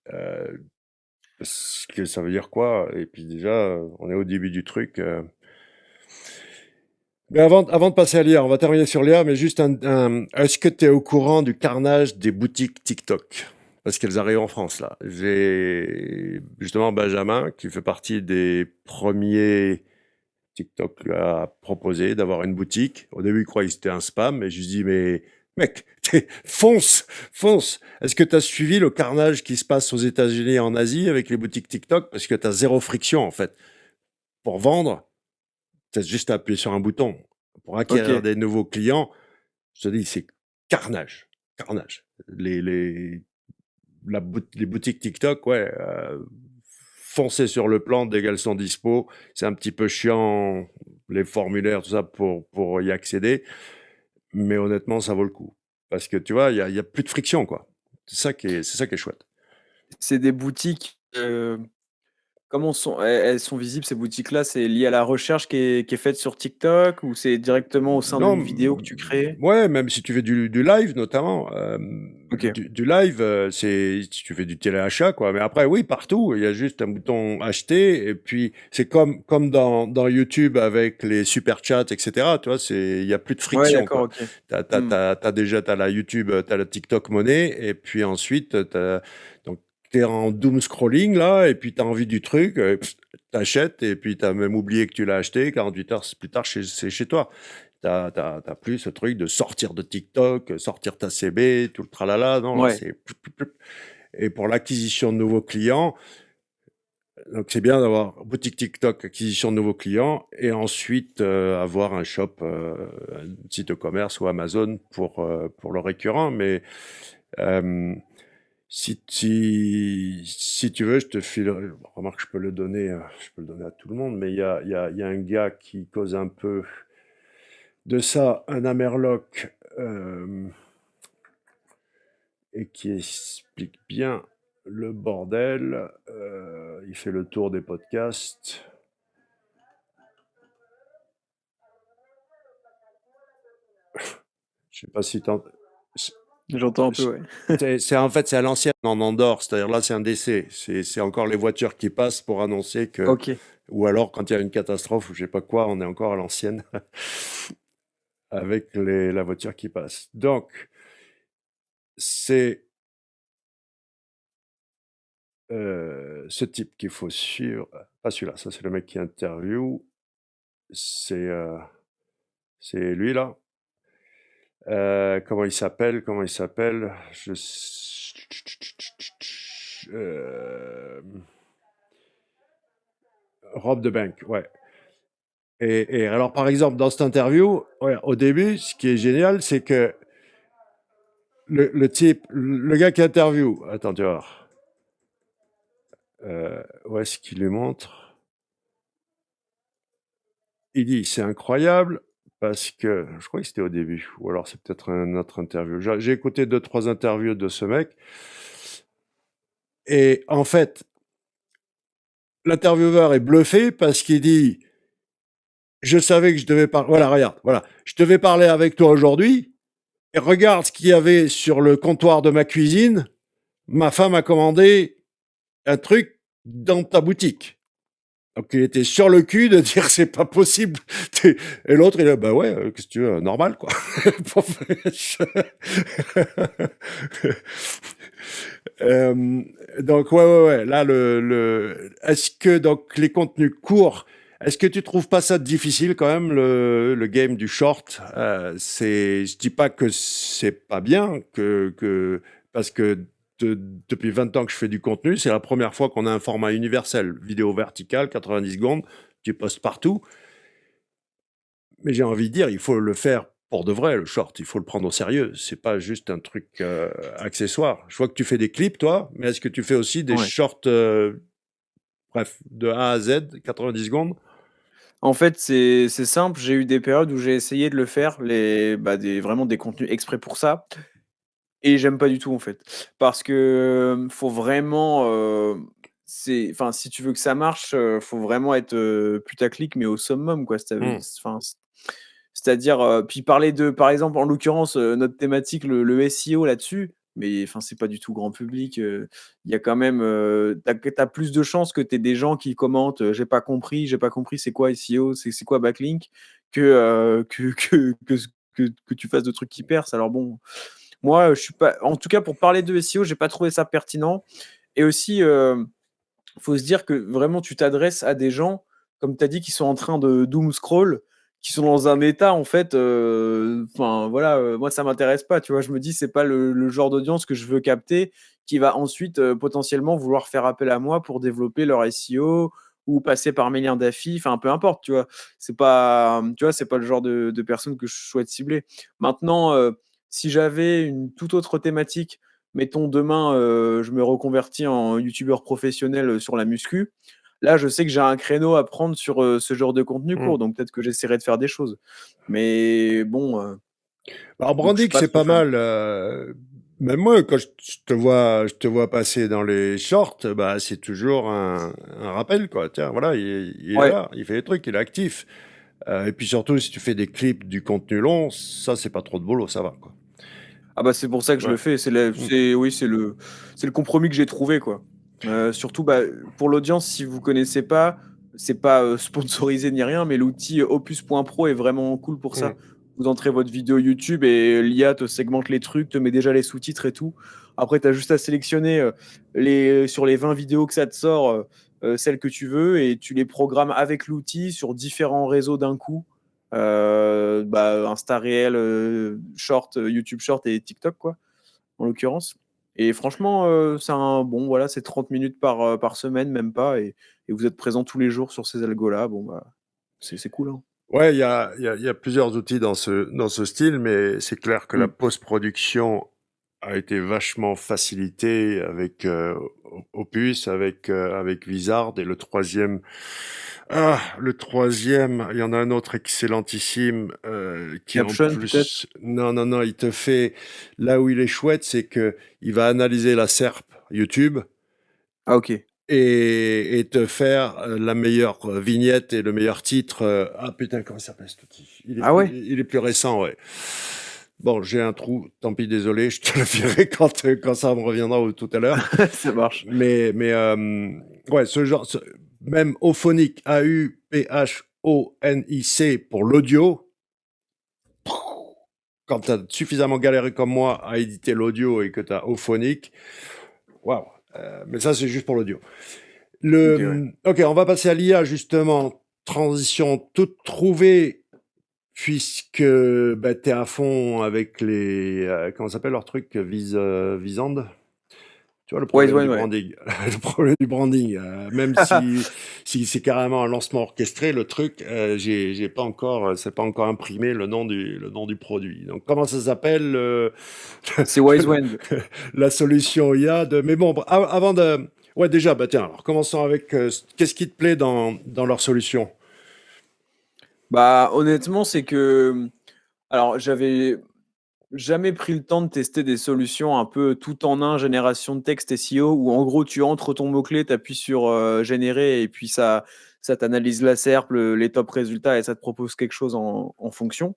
Parce que ça veut dire quoi? Et puis déjà, on est au début du truc. Mais avant de passer à l'IA, on va terminer sur l'IA, mais juste est-ce que tu es au courant du carnage des boutiques TikTok? parce qu'elles arrivent en France, là. J'ai justement Benjamin, qui fait partie des premiers. TikTok lui a proposé d'avoir une boutique. Au début, il croyait que c'était un spam, mais je lui dis, mais mec, fonce, fonce. Est-ce que tu as suivi le carnage qui se passe aux États-Unis et en Asie avec les boutiques TikTok? Parce que tu as zéro friction, en fait. Pour vendre, tu as juste à appuyer sur un bouton. Pour acquérir OK. des nouveaux clients, je te dis, c'est carnage. Carnage. Les boutiques TikTok, ouais, foncer sur le plan dès qu'elles sont dispo. C'est un petit peu chiant, les formulaires, tout ça, pour y accéder. Mais honnêtement, ça vaut le coup. Parce que tu vois, il y a plus de friction, quoi. C'est ça qui est chouette. C'est des boutiques, comment sont elles sont visibles ces boutiques-là? C'est lié à la recherche qui est faite sur TikTok ou c'est directement au sein Non, d'une vidéo que tu crées? ouais, même si tu fais du live notamment, OK. du live, c'est si tu fais du téléachat, quoi. Mais après, oui, partout, il y a juste un bouton acheter et puis c'est comme dans YouTube avec les super chats, etc. Tu vois, il y a plus de Ouais, friction, d'accord, quoi. OK. T'as, t'as, Mmh. t'as, t'as déjà, t'as la YouTube, t'as la TikTok monnaie et puis ensuite, donc t'es en doom scrolling là et puis t'as envie du truc, t'achètes et puis t'as même oublié que tu l'as acheté. 48 heures plus tard, c'est chez toi. T'as plus ce truc de sortir de TikTok, sortir ta CB, tout le tralala. Non, là, Ouais. c'est Et pour l'acquisition de nouveaux clients, donc c'est bien d'avoir boutique TikTok, acquisition de nouveaux clients, et ensuite avoir un shop, un site de commerce ou Amazon pour le récurrent. Mais euh, si tu veux, je te filerai. Remarque, je peux le donner à tout le monde, mais il y a un gars qui cause un peu de ça, un Amerloc, et qui explique bien le bordel. Il fait le tour des podcasts. Je sais pas si t'en... J'entends un peu, ouais. En fait, c'est à l'ancienne en Andorre, c'est-à-dire là, c'est un décès. C'est encore les voitures qui passent pour annoncer que, OK. ou alors quand il y a une catastrophe ou je sais pas quoi, on est encore à l'ancienne avec la voiture qui passe. Donc, c'est ce type qu'il faut suivre. Pas celui-là, ça c'est le mec qui interview. C'est c'est lui là. Comment il s'appelle? Comment il s'appelle? Euh, Rob de Bank, ouais. Et alors, par exemple, dans cette interview, ouais, au début, ce qui est génial, c'est que le type, le gars qui interview, attends, tu vas voir. Où est-ce qu'il lui montre? Il dit, c'est incroyable parce que, je crois que c'était au début, ou alors c'est peut-être un autre interview. J'ai écouté 2-3 interviews de ce mec. Et en fait, l'intervieweur est bluffé parce qu'il dit, je savais que je devais parler. Voilà, regarde, voilà. Je devais parler avec toi aujourd'hui. Et regarde ce qu'il y avait sur le comptoir de ma cuisine. Ma femme a commandé un truc dans ta boutique. Donc il était sur le cul de dire c'est pas possible. Et l'autre il a bah ouais, qu'est-ce que tu veux, normal quoi. Euh, donc ouais. Là est-ce que donc les contenus courts, est-ce que tu trouves pas ça difficile quand même le game du short? Je dis pas que c'est pas bien parce que depuis 20 ans que je fais du contenu, c'est la première fois qu'on a un format universel, vidéo verticale, 90 secondes, tu postes partout. Mais j'ai envie de dire, il faut le faire pour de vrai, le short. Il faut le prendre au sérieux. C'est pas juste un truc accessoire. Je vois que tu fais des clips, toi, mais est-ce que tu fais aussi des Ouais. shorts, bref, de A à Z, 90 secondes? En fait, c'est simple, j'ai eu des périodes où j'ai essayé de le faire, vraiment des contenus exprès pour ça et j'aime pas du tout, en fait. Parce que, faut vraiment, si tu veux que ça marche, faut vraiment être, putaclic, mais au summum, quoi. Hmm. C'est-à-dire, puis parler de par exemple, en l'occurrence, notre thématique, le SEO là-dessus, mais enfin, c'est pas du tout grand public, il y a quand même, tu plus de chances que tu aies des gens qui commentent, j'ai pas compris, c'est quoi SEO? C'est quoi backlink?» que, que tu fasses de trucs qui percent. Alors bon, Moi, je suis pas en tout cas pour parler de SEO, j'ai pas trouvé ça pertinent et aussi, faut se dire que vraiment tu t'adresses à des gens, comme tu as dit, qui sont en train de doom scroll, qui sont dans un état en fait, enfin voilà, moi ça m'intéresse pas, tu vois? Je me dis: «C'est pas le genre d'audience que je veux capter, qui va ensuite, potentiellement vouloir faire appel à moi pour développer leur SEO ou passer par mes liens d'affi», enfin peu importe, tu vois? C'est pas, tu vois, c'est pas le genre de personnes que je souhaite cibler. Maintenant, si j'avais une toute autre thématique, mettons demain, je me reconvertis en youtubeur professionnel, sur la muscu. Là, je sais que j'ai un créneau à prendre sur, ce genre de contenu Mmh. court, donc peut-être que j'essaierai de faire des choses. Mais bon, Alors donc je suis Brandic, pas c'est trop pas fan. mal. Même moi, quand je te vois passer dans les shorts, bah c'est toujours un rappel, quoi. Tiens, voilà, il est Ouais. là, il fait des trucs, il est actif. Et puis surtout, si tu fais des clips, du contenu long, ça c'est pas trop de boulot, ça va, quoi. Ah bah, c'est pour ça que je Ouais. le fais. Mm. C'est oui, c'est le compromis que j'ai trouvé, quoi. Surtout, bah, pour l'audience, si vous connaissez pas, c'est pas, sponsorisé ni rien, mais l'outil Opus.pro est vraiment cool pour Mm. ça. Vous entrez votre vidéo YouTube et l'IA te segmente les trucs, te met déjà les sous-titres et tout. Après, tu as juste à sélectionner, sur les 20 vidéos que ça te sort, celles que tu veux et tu les programmes avec l'outil sur différents réseaux d'un coup. Bah, Insta Réel, Short, YouTube Short et TikTok, quoi, en l'occurrence. Et franchement, c'est un bon, voilà, c'est 30 minutes par semaine, même pas, et vous êtes présent tous les jours sur ces algos-là. Bon, bah, c'est cool, hein. Ouais, il y a plusieurs outils dans ce style, mais c'est clair que la Mmh. post-production a été vachement facilitée avec Opus, avec Wizard, et le troisième, il y en a un autre excellentissime qui en Caption, peut-être? plus, non, il te fait, là où il est chouette, c'est que il va analyser la SERP YouTube Ah OK. et te faire la meilleure vignette et le meilleur titre. Ah putain, comment il s'appelle cet outil? Ah ouais? Il est plus récent, ouais. Bon, j'ai un trou, tant pis, désolé, je te le dirai quand ça me reviendra tout à l'heure. Ça marche. Ouais, même Auphonic, Auphonic pour l'audio, quand tu as suffisamment galéré comme moi à éditer l'audio et que tu as Auphonic, waouh. Mais ça, c'est juste pour l'audio. OK, ouais. Ok, on va passer à l'IA justement. Transition toute trouvée puisque bah, tu es à fond avec les comment ça s'appelle leur truc Visand. Tu vois le Wise problème One, du ouais. branding, le problème du branding. Même si c'est carrément un lancement orchestré, le truc, j'ai pas encore, c'est pas encore imprimé le nom du produit. Donc comment ça s'appelle C'est Wise One. la solution IA de. Mais bon, avant de. Ouais, déjà, bah tiens, alors commençons avec qu'est-ce qui te plaît dans leur solution? Bah, honnêtement, c'est que, alors j'avais jamais pris le temps de tester des solutions un peu tout en un, génération de texte SEO, où en gros tu entres ton mot-clé, tu appuies sur générer et puis ça t'analyse la SERP, les top résultats et ça te propose quelque chose en fonction.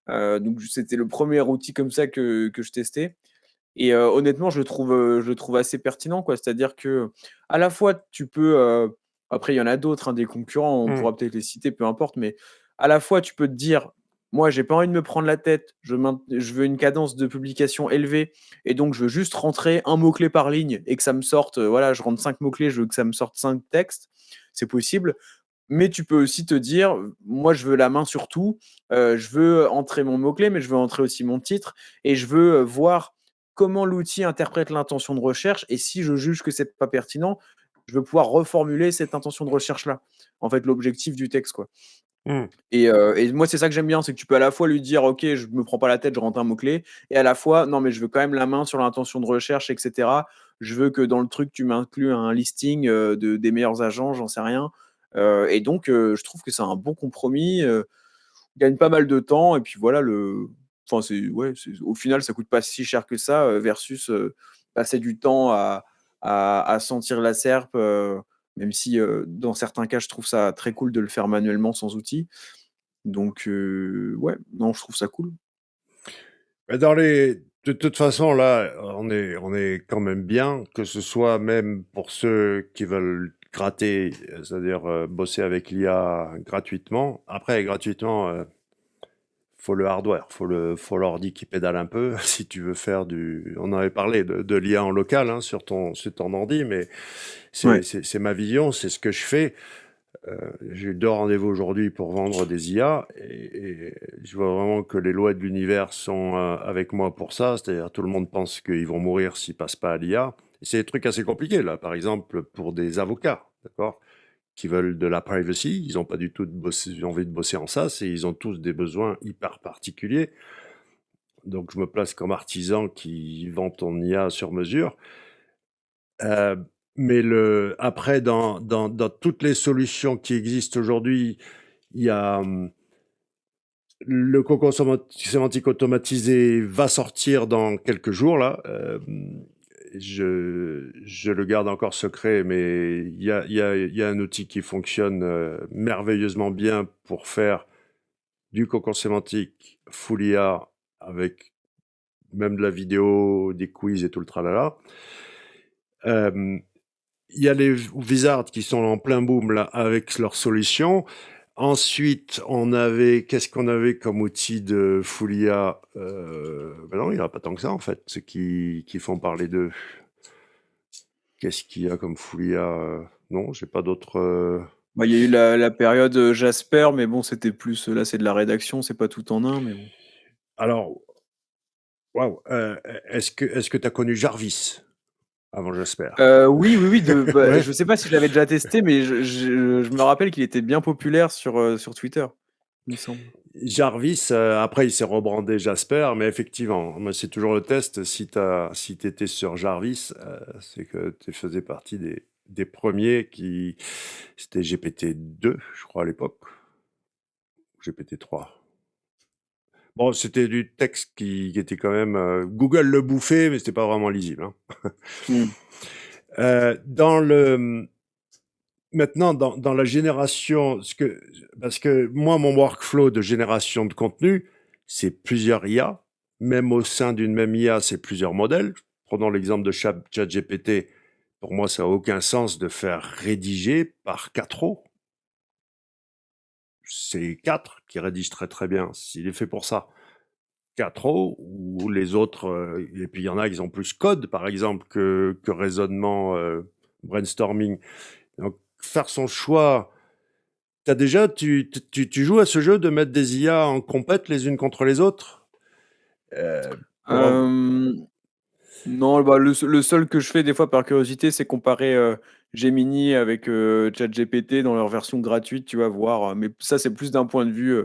Donc c'était le premier outil comme ça que je testais. Et honnêtement, je le trouve assez pertinent, quoi. C'est-à-dire que à la fois tu peux, après il y en a d'autres, hein, des concurrents, on Hmm, pourra peut-être les citer, peu importe, mais à la fois tu peux te dire: «Moi, j'ai pas envie de me prendre la tête, je veux une cadence de publication élevée et donc je veux juste rentrer un mot-clé par ligne et que ça me sorte, voilà, je rentre 5 mots-clés, je veux que ça me sorte 5 textes». C'est possible, mais tu peux aussi te dire: «Moi, je veux la main sur tout, je veux entrer mon mot-clé, mais je veux entrer aussi mon titre et je veux, voir comment l'outil interprète l'intention de recherche et si je juge que c'est pas pertinent, je veux pouvoir reformuler cette intention de recherche-là». En fait, l'objectif du texte, quoi. hmm. Et moi, c'est ça que j'aime bien, c'est que tu peux à la fois lui dire: «OK, je me prends pas la tête, je rentre un mot-clé» et à la fois: «Non, mais je veux quand même la main sur l'intention de recherche et cetera. Je veux que dans le truc, tu m'inclues un listing, des meilleurs agents», j'en sais rien. Et donc je trouve que c'est un bon compromis, gagne pas mal de temps et puis voilà enfin c'est ouais, au final, ça coûte pas si cher que ça, versus, passer du temps à sentir la SERP, même si, dans certains cas, je trouve ça très cool de le faire manuellement sans outil. Donc ouais, non, je trouve ça cool. Mais de toute façon, là, on est quand même bien, que ce soit même pour ceux qui veulent gratter, c'est-à-dire bosser avec l'IA gratuitement. Après, gratuitement, faut le hardware, faut l'ordi qui pédale un peu si tu veux faire on en avait parlé de l'IA en local, hein, sur ton ordi, mais Ouais. c'est ma vision, c'est ce que je fais. J'ai eu 2 rendez-vous aujourd'hui pour vendre des IA et je vois vraiment que les lois de l'univers sont avec moi pour ça. C'est-à-dire tout le monde pense qu'ils vont mourir s'ils passent pas à l'IA. Et c'est des trucs assez compliqués là. Par exemple, pour des avocats, d'accord, qui veulent de la privacy, ils n'ont pas du tout envie de bosser en SaaS et ils ont tous des besoins hyper particuliers. Donc je me place comme artisan qui vend ton IA sur mesure. Euh, mais après, dans toutes les solutions qui existent aujourd'hui, il y a le cocon sémantique automatisé va sortir dans quelques jours là. Je le garde encore secret, mais il y a un outil qui fonctionne merveilleusement bien pour faire du cocon sémantique full IA avec même de la vidéo, des quiz et tout le tralala. Il y a les Wizards qui sont en plein boom là avec leur solution. Ensuite, qu'est-ce qu'on avait comme outil de Foulia? Ben non, il n'y en a pas tant que ça en fait, ceux qui font parler d'eux. Qu'est-ce qu'il y a comme Foulia? Non, j'ai pas d'autres. Bah, il y a eu la période Jasper, mais bon, c'était plus là, c'est de la rédaction, c'est pas tout en un, mais bon. Alors, waouh, est-ce que tu as connu Jarvis avant, j'espère? Oui, oui, oui. Ouais. Je sais pas si je l'avais déjà testé, mais je me rappelle qu'il était bien populaire sur Twitter, il me semble. Jarvis, après il s'est rebrandé Jasper, mais effectivement, moi c'est toujours le test. Si t'étais sur Jarvis, c'est que tu faisais partie des premiers qui. C'était GPT-2, je crois, à l'époque. GPT-3. Bon, c'était du texte qui était quand même. Google le bouffait, mais c'était pas vraiment lisible, hein. Hmm. Dans le. Maintenant, dans la génération, parce que moi, mon workflow de génération de contenu, c'est plusieurs IA. Même au sein d'une même IA, c'est plusieurs modèles. Prenons l'exemple de ChatGPT. Pour moi, ça n'a aucun sens de faire rédiger par 4 O. C'est 4 qui rédigent très très bien. S'il est fait pour ça. 4 O, ou les autres, et puis il y en a qui ont plus code, par exemple, que raisonnement, brainstorming. Donc, faire son choix. Tu joues à ce jeu de mettre des IA en compète les unes contre les autres? Pour Euh, non, bah, le seul que je fais des fois par curiosité, c'est comparer Gemini avec ChatGPT dans leur version gratuite, tu vas voir. Mais ça, c'est plus d'un point de vue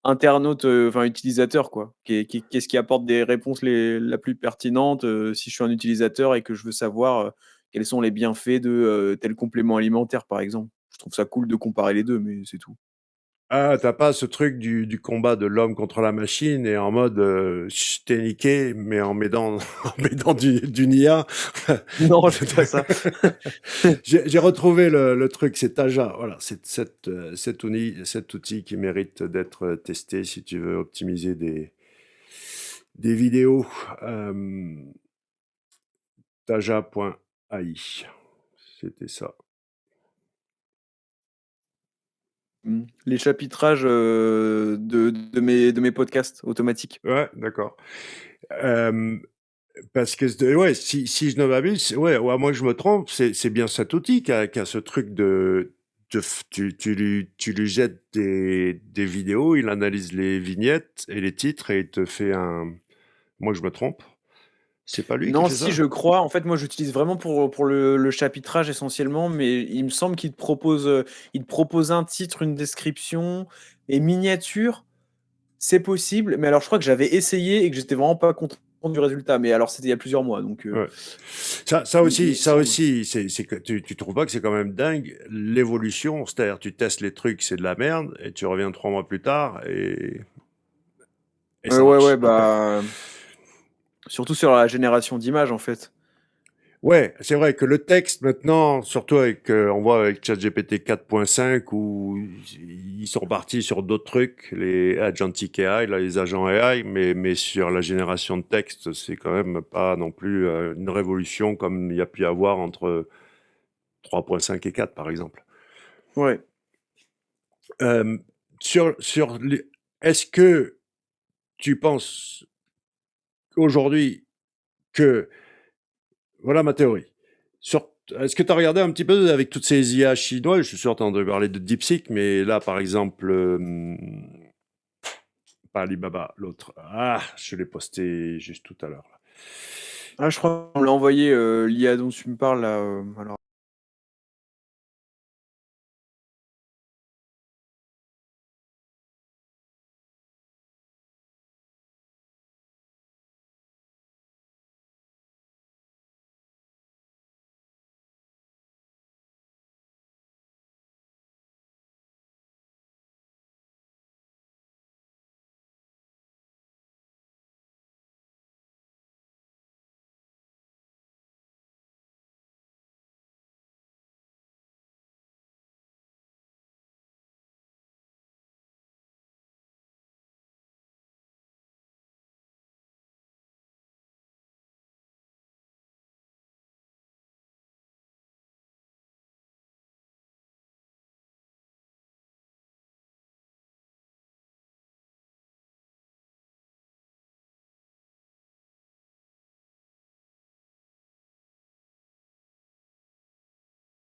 internaute, enfin utilisateur, quoi. Qu'est-ce qui apporte des réponses la plus pertinente si je suis un utilisateur et que je veux savoir quels sont les bienfaits de tel complément alimentaire, par exemple. Je trouve ça cool de comparer les deux, mais c'est tout. Ah, t'as pas ce truc du combat de l'homme contre la machine et en mode je t'ai niqué, mais en m'aidant en m'aidant d'une IA. Non, j'ai pas ça. J'ai retrouvé le truc, c'est Taja. Voilà, c'est cet outil qui mérite d'être testé si tu veux optimiser des vidéos. Taja.ai. C'était ça. Les chapitrages de mes podcasts automatiques. Ouais, d'accord. Parce que ouais, si je ne m'abuse, ouais, ou à moins que je me trompe, c'est bien cet outil qui a ce truc tu lui jettes des vidéos, il analyse les vignettes et les titres et il te fait un. Moi, je me trompe. C'est pas lui qui Non, fait si ça? je crois, en fait, moi j'utilise vraiment pour le chapitrage essentiellement, mais il me semble il te propose un titre, une description et miniature, c'est possible, mais alors je crois que j'avais essayé et que j'étais vraiment pas content du résultat, mais alors c'était il y a plusieurs mois, donc Ouais. il me Ça semble. aussi, c'est que tu trouves pas que c'est quand même dingue l'évolution, c'est-à-dire tu testes les trucs, c'est de la merde, et tu reviens 3 mois plus tard et ça Ouais, ouais, marche. bah surtout sur la génération d'images en fait. Ouais, c'est vrai que le texte maintenant, surtout avec, on voit avec ChatGPT 4.5 où ils sont partis sur d'autres trucs, les agentic AI, là, les agents AI, mais sur la génération de texte, c'est quand même pas non plus une révolution comme il y a pu y avoir entre 3.5 et 4, par exemple. Ouais. Euh, sur est-ce que tu penses aujourd'hui que voilà ma théorie. Est-ce que tu as regardé un petit peu avec toutes ces IA chinoises? Je suis sûr que tu as entendu parler de DeepSeek, mais là, par exemple, pas Alibaba, l'autre. Ah, je l'ai posté juste tout à l'heure. Ah, je crois qu'on me l'a envoyé, l'IA dont tu me parles là, alors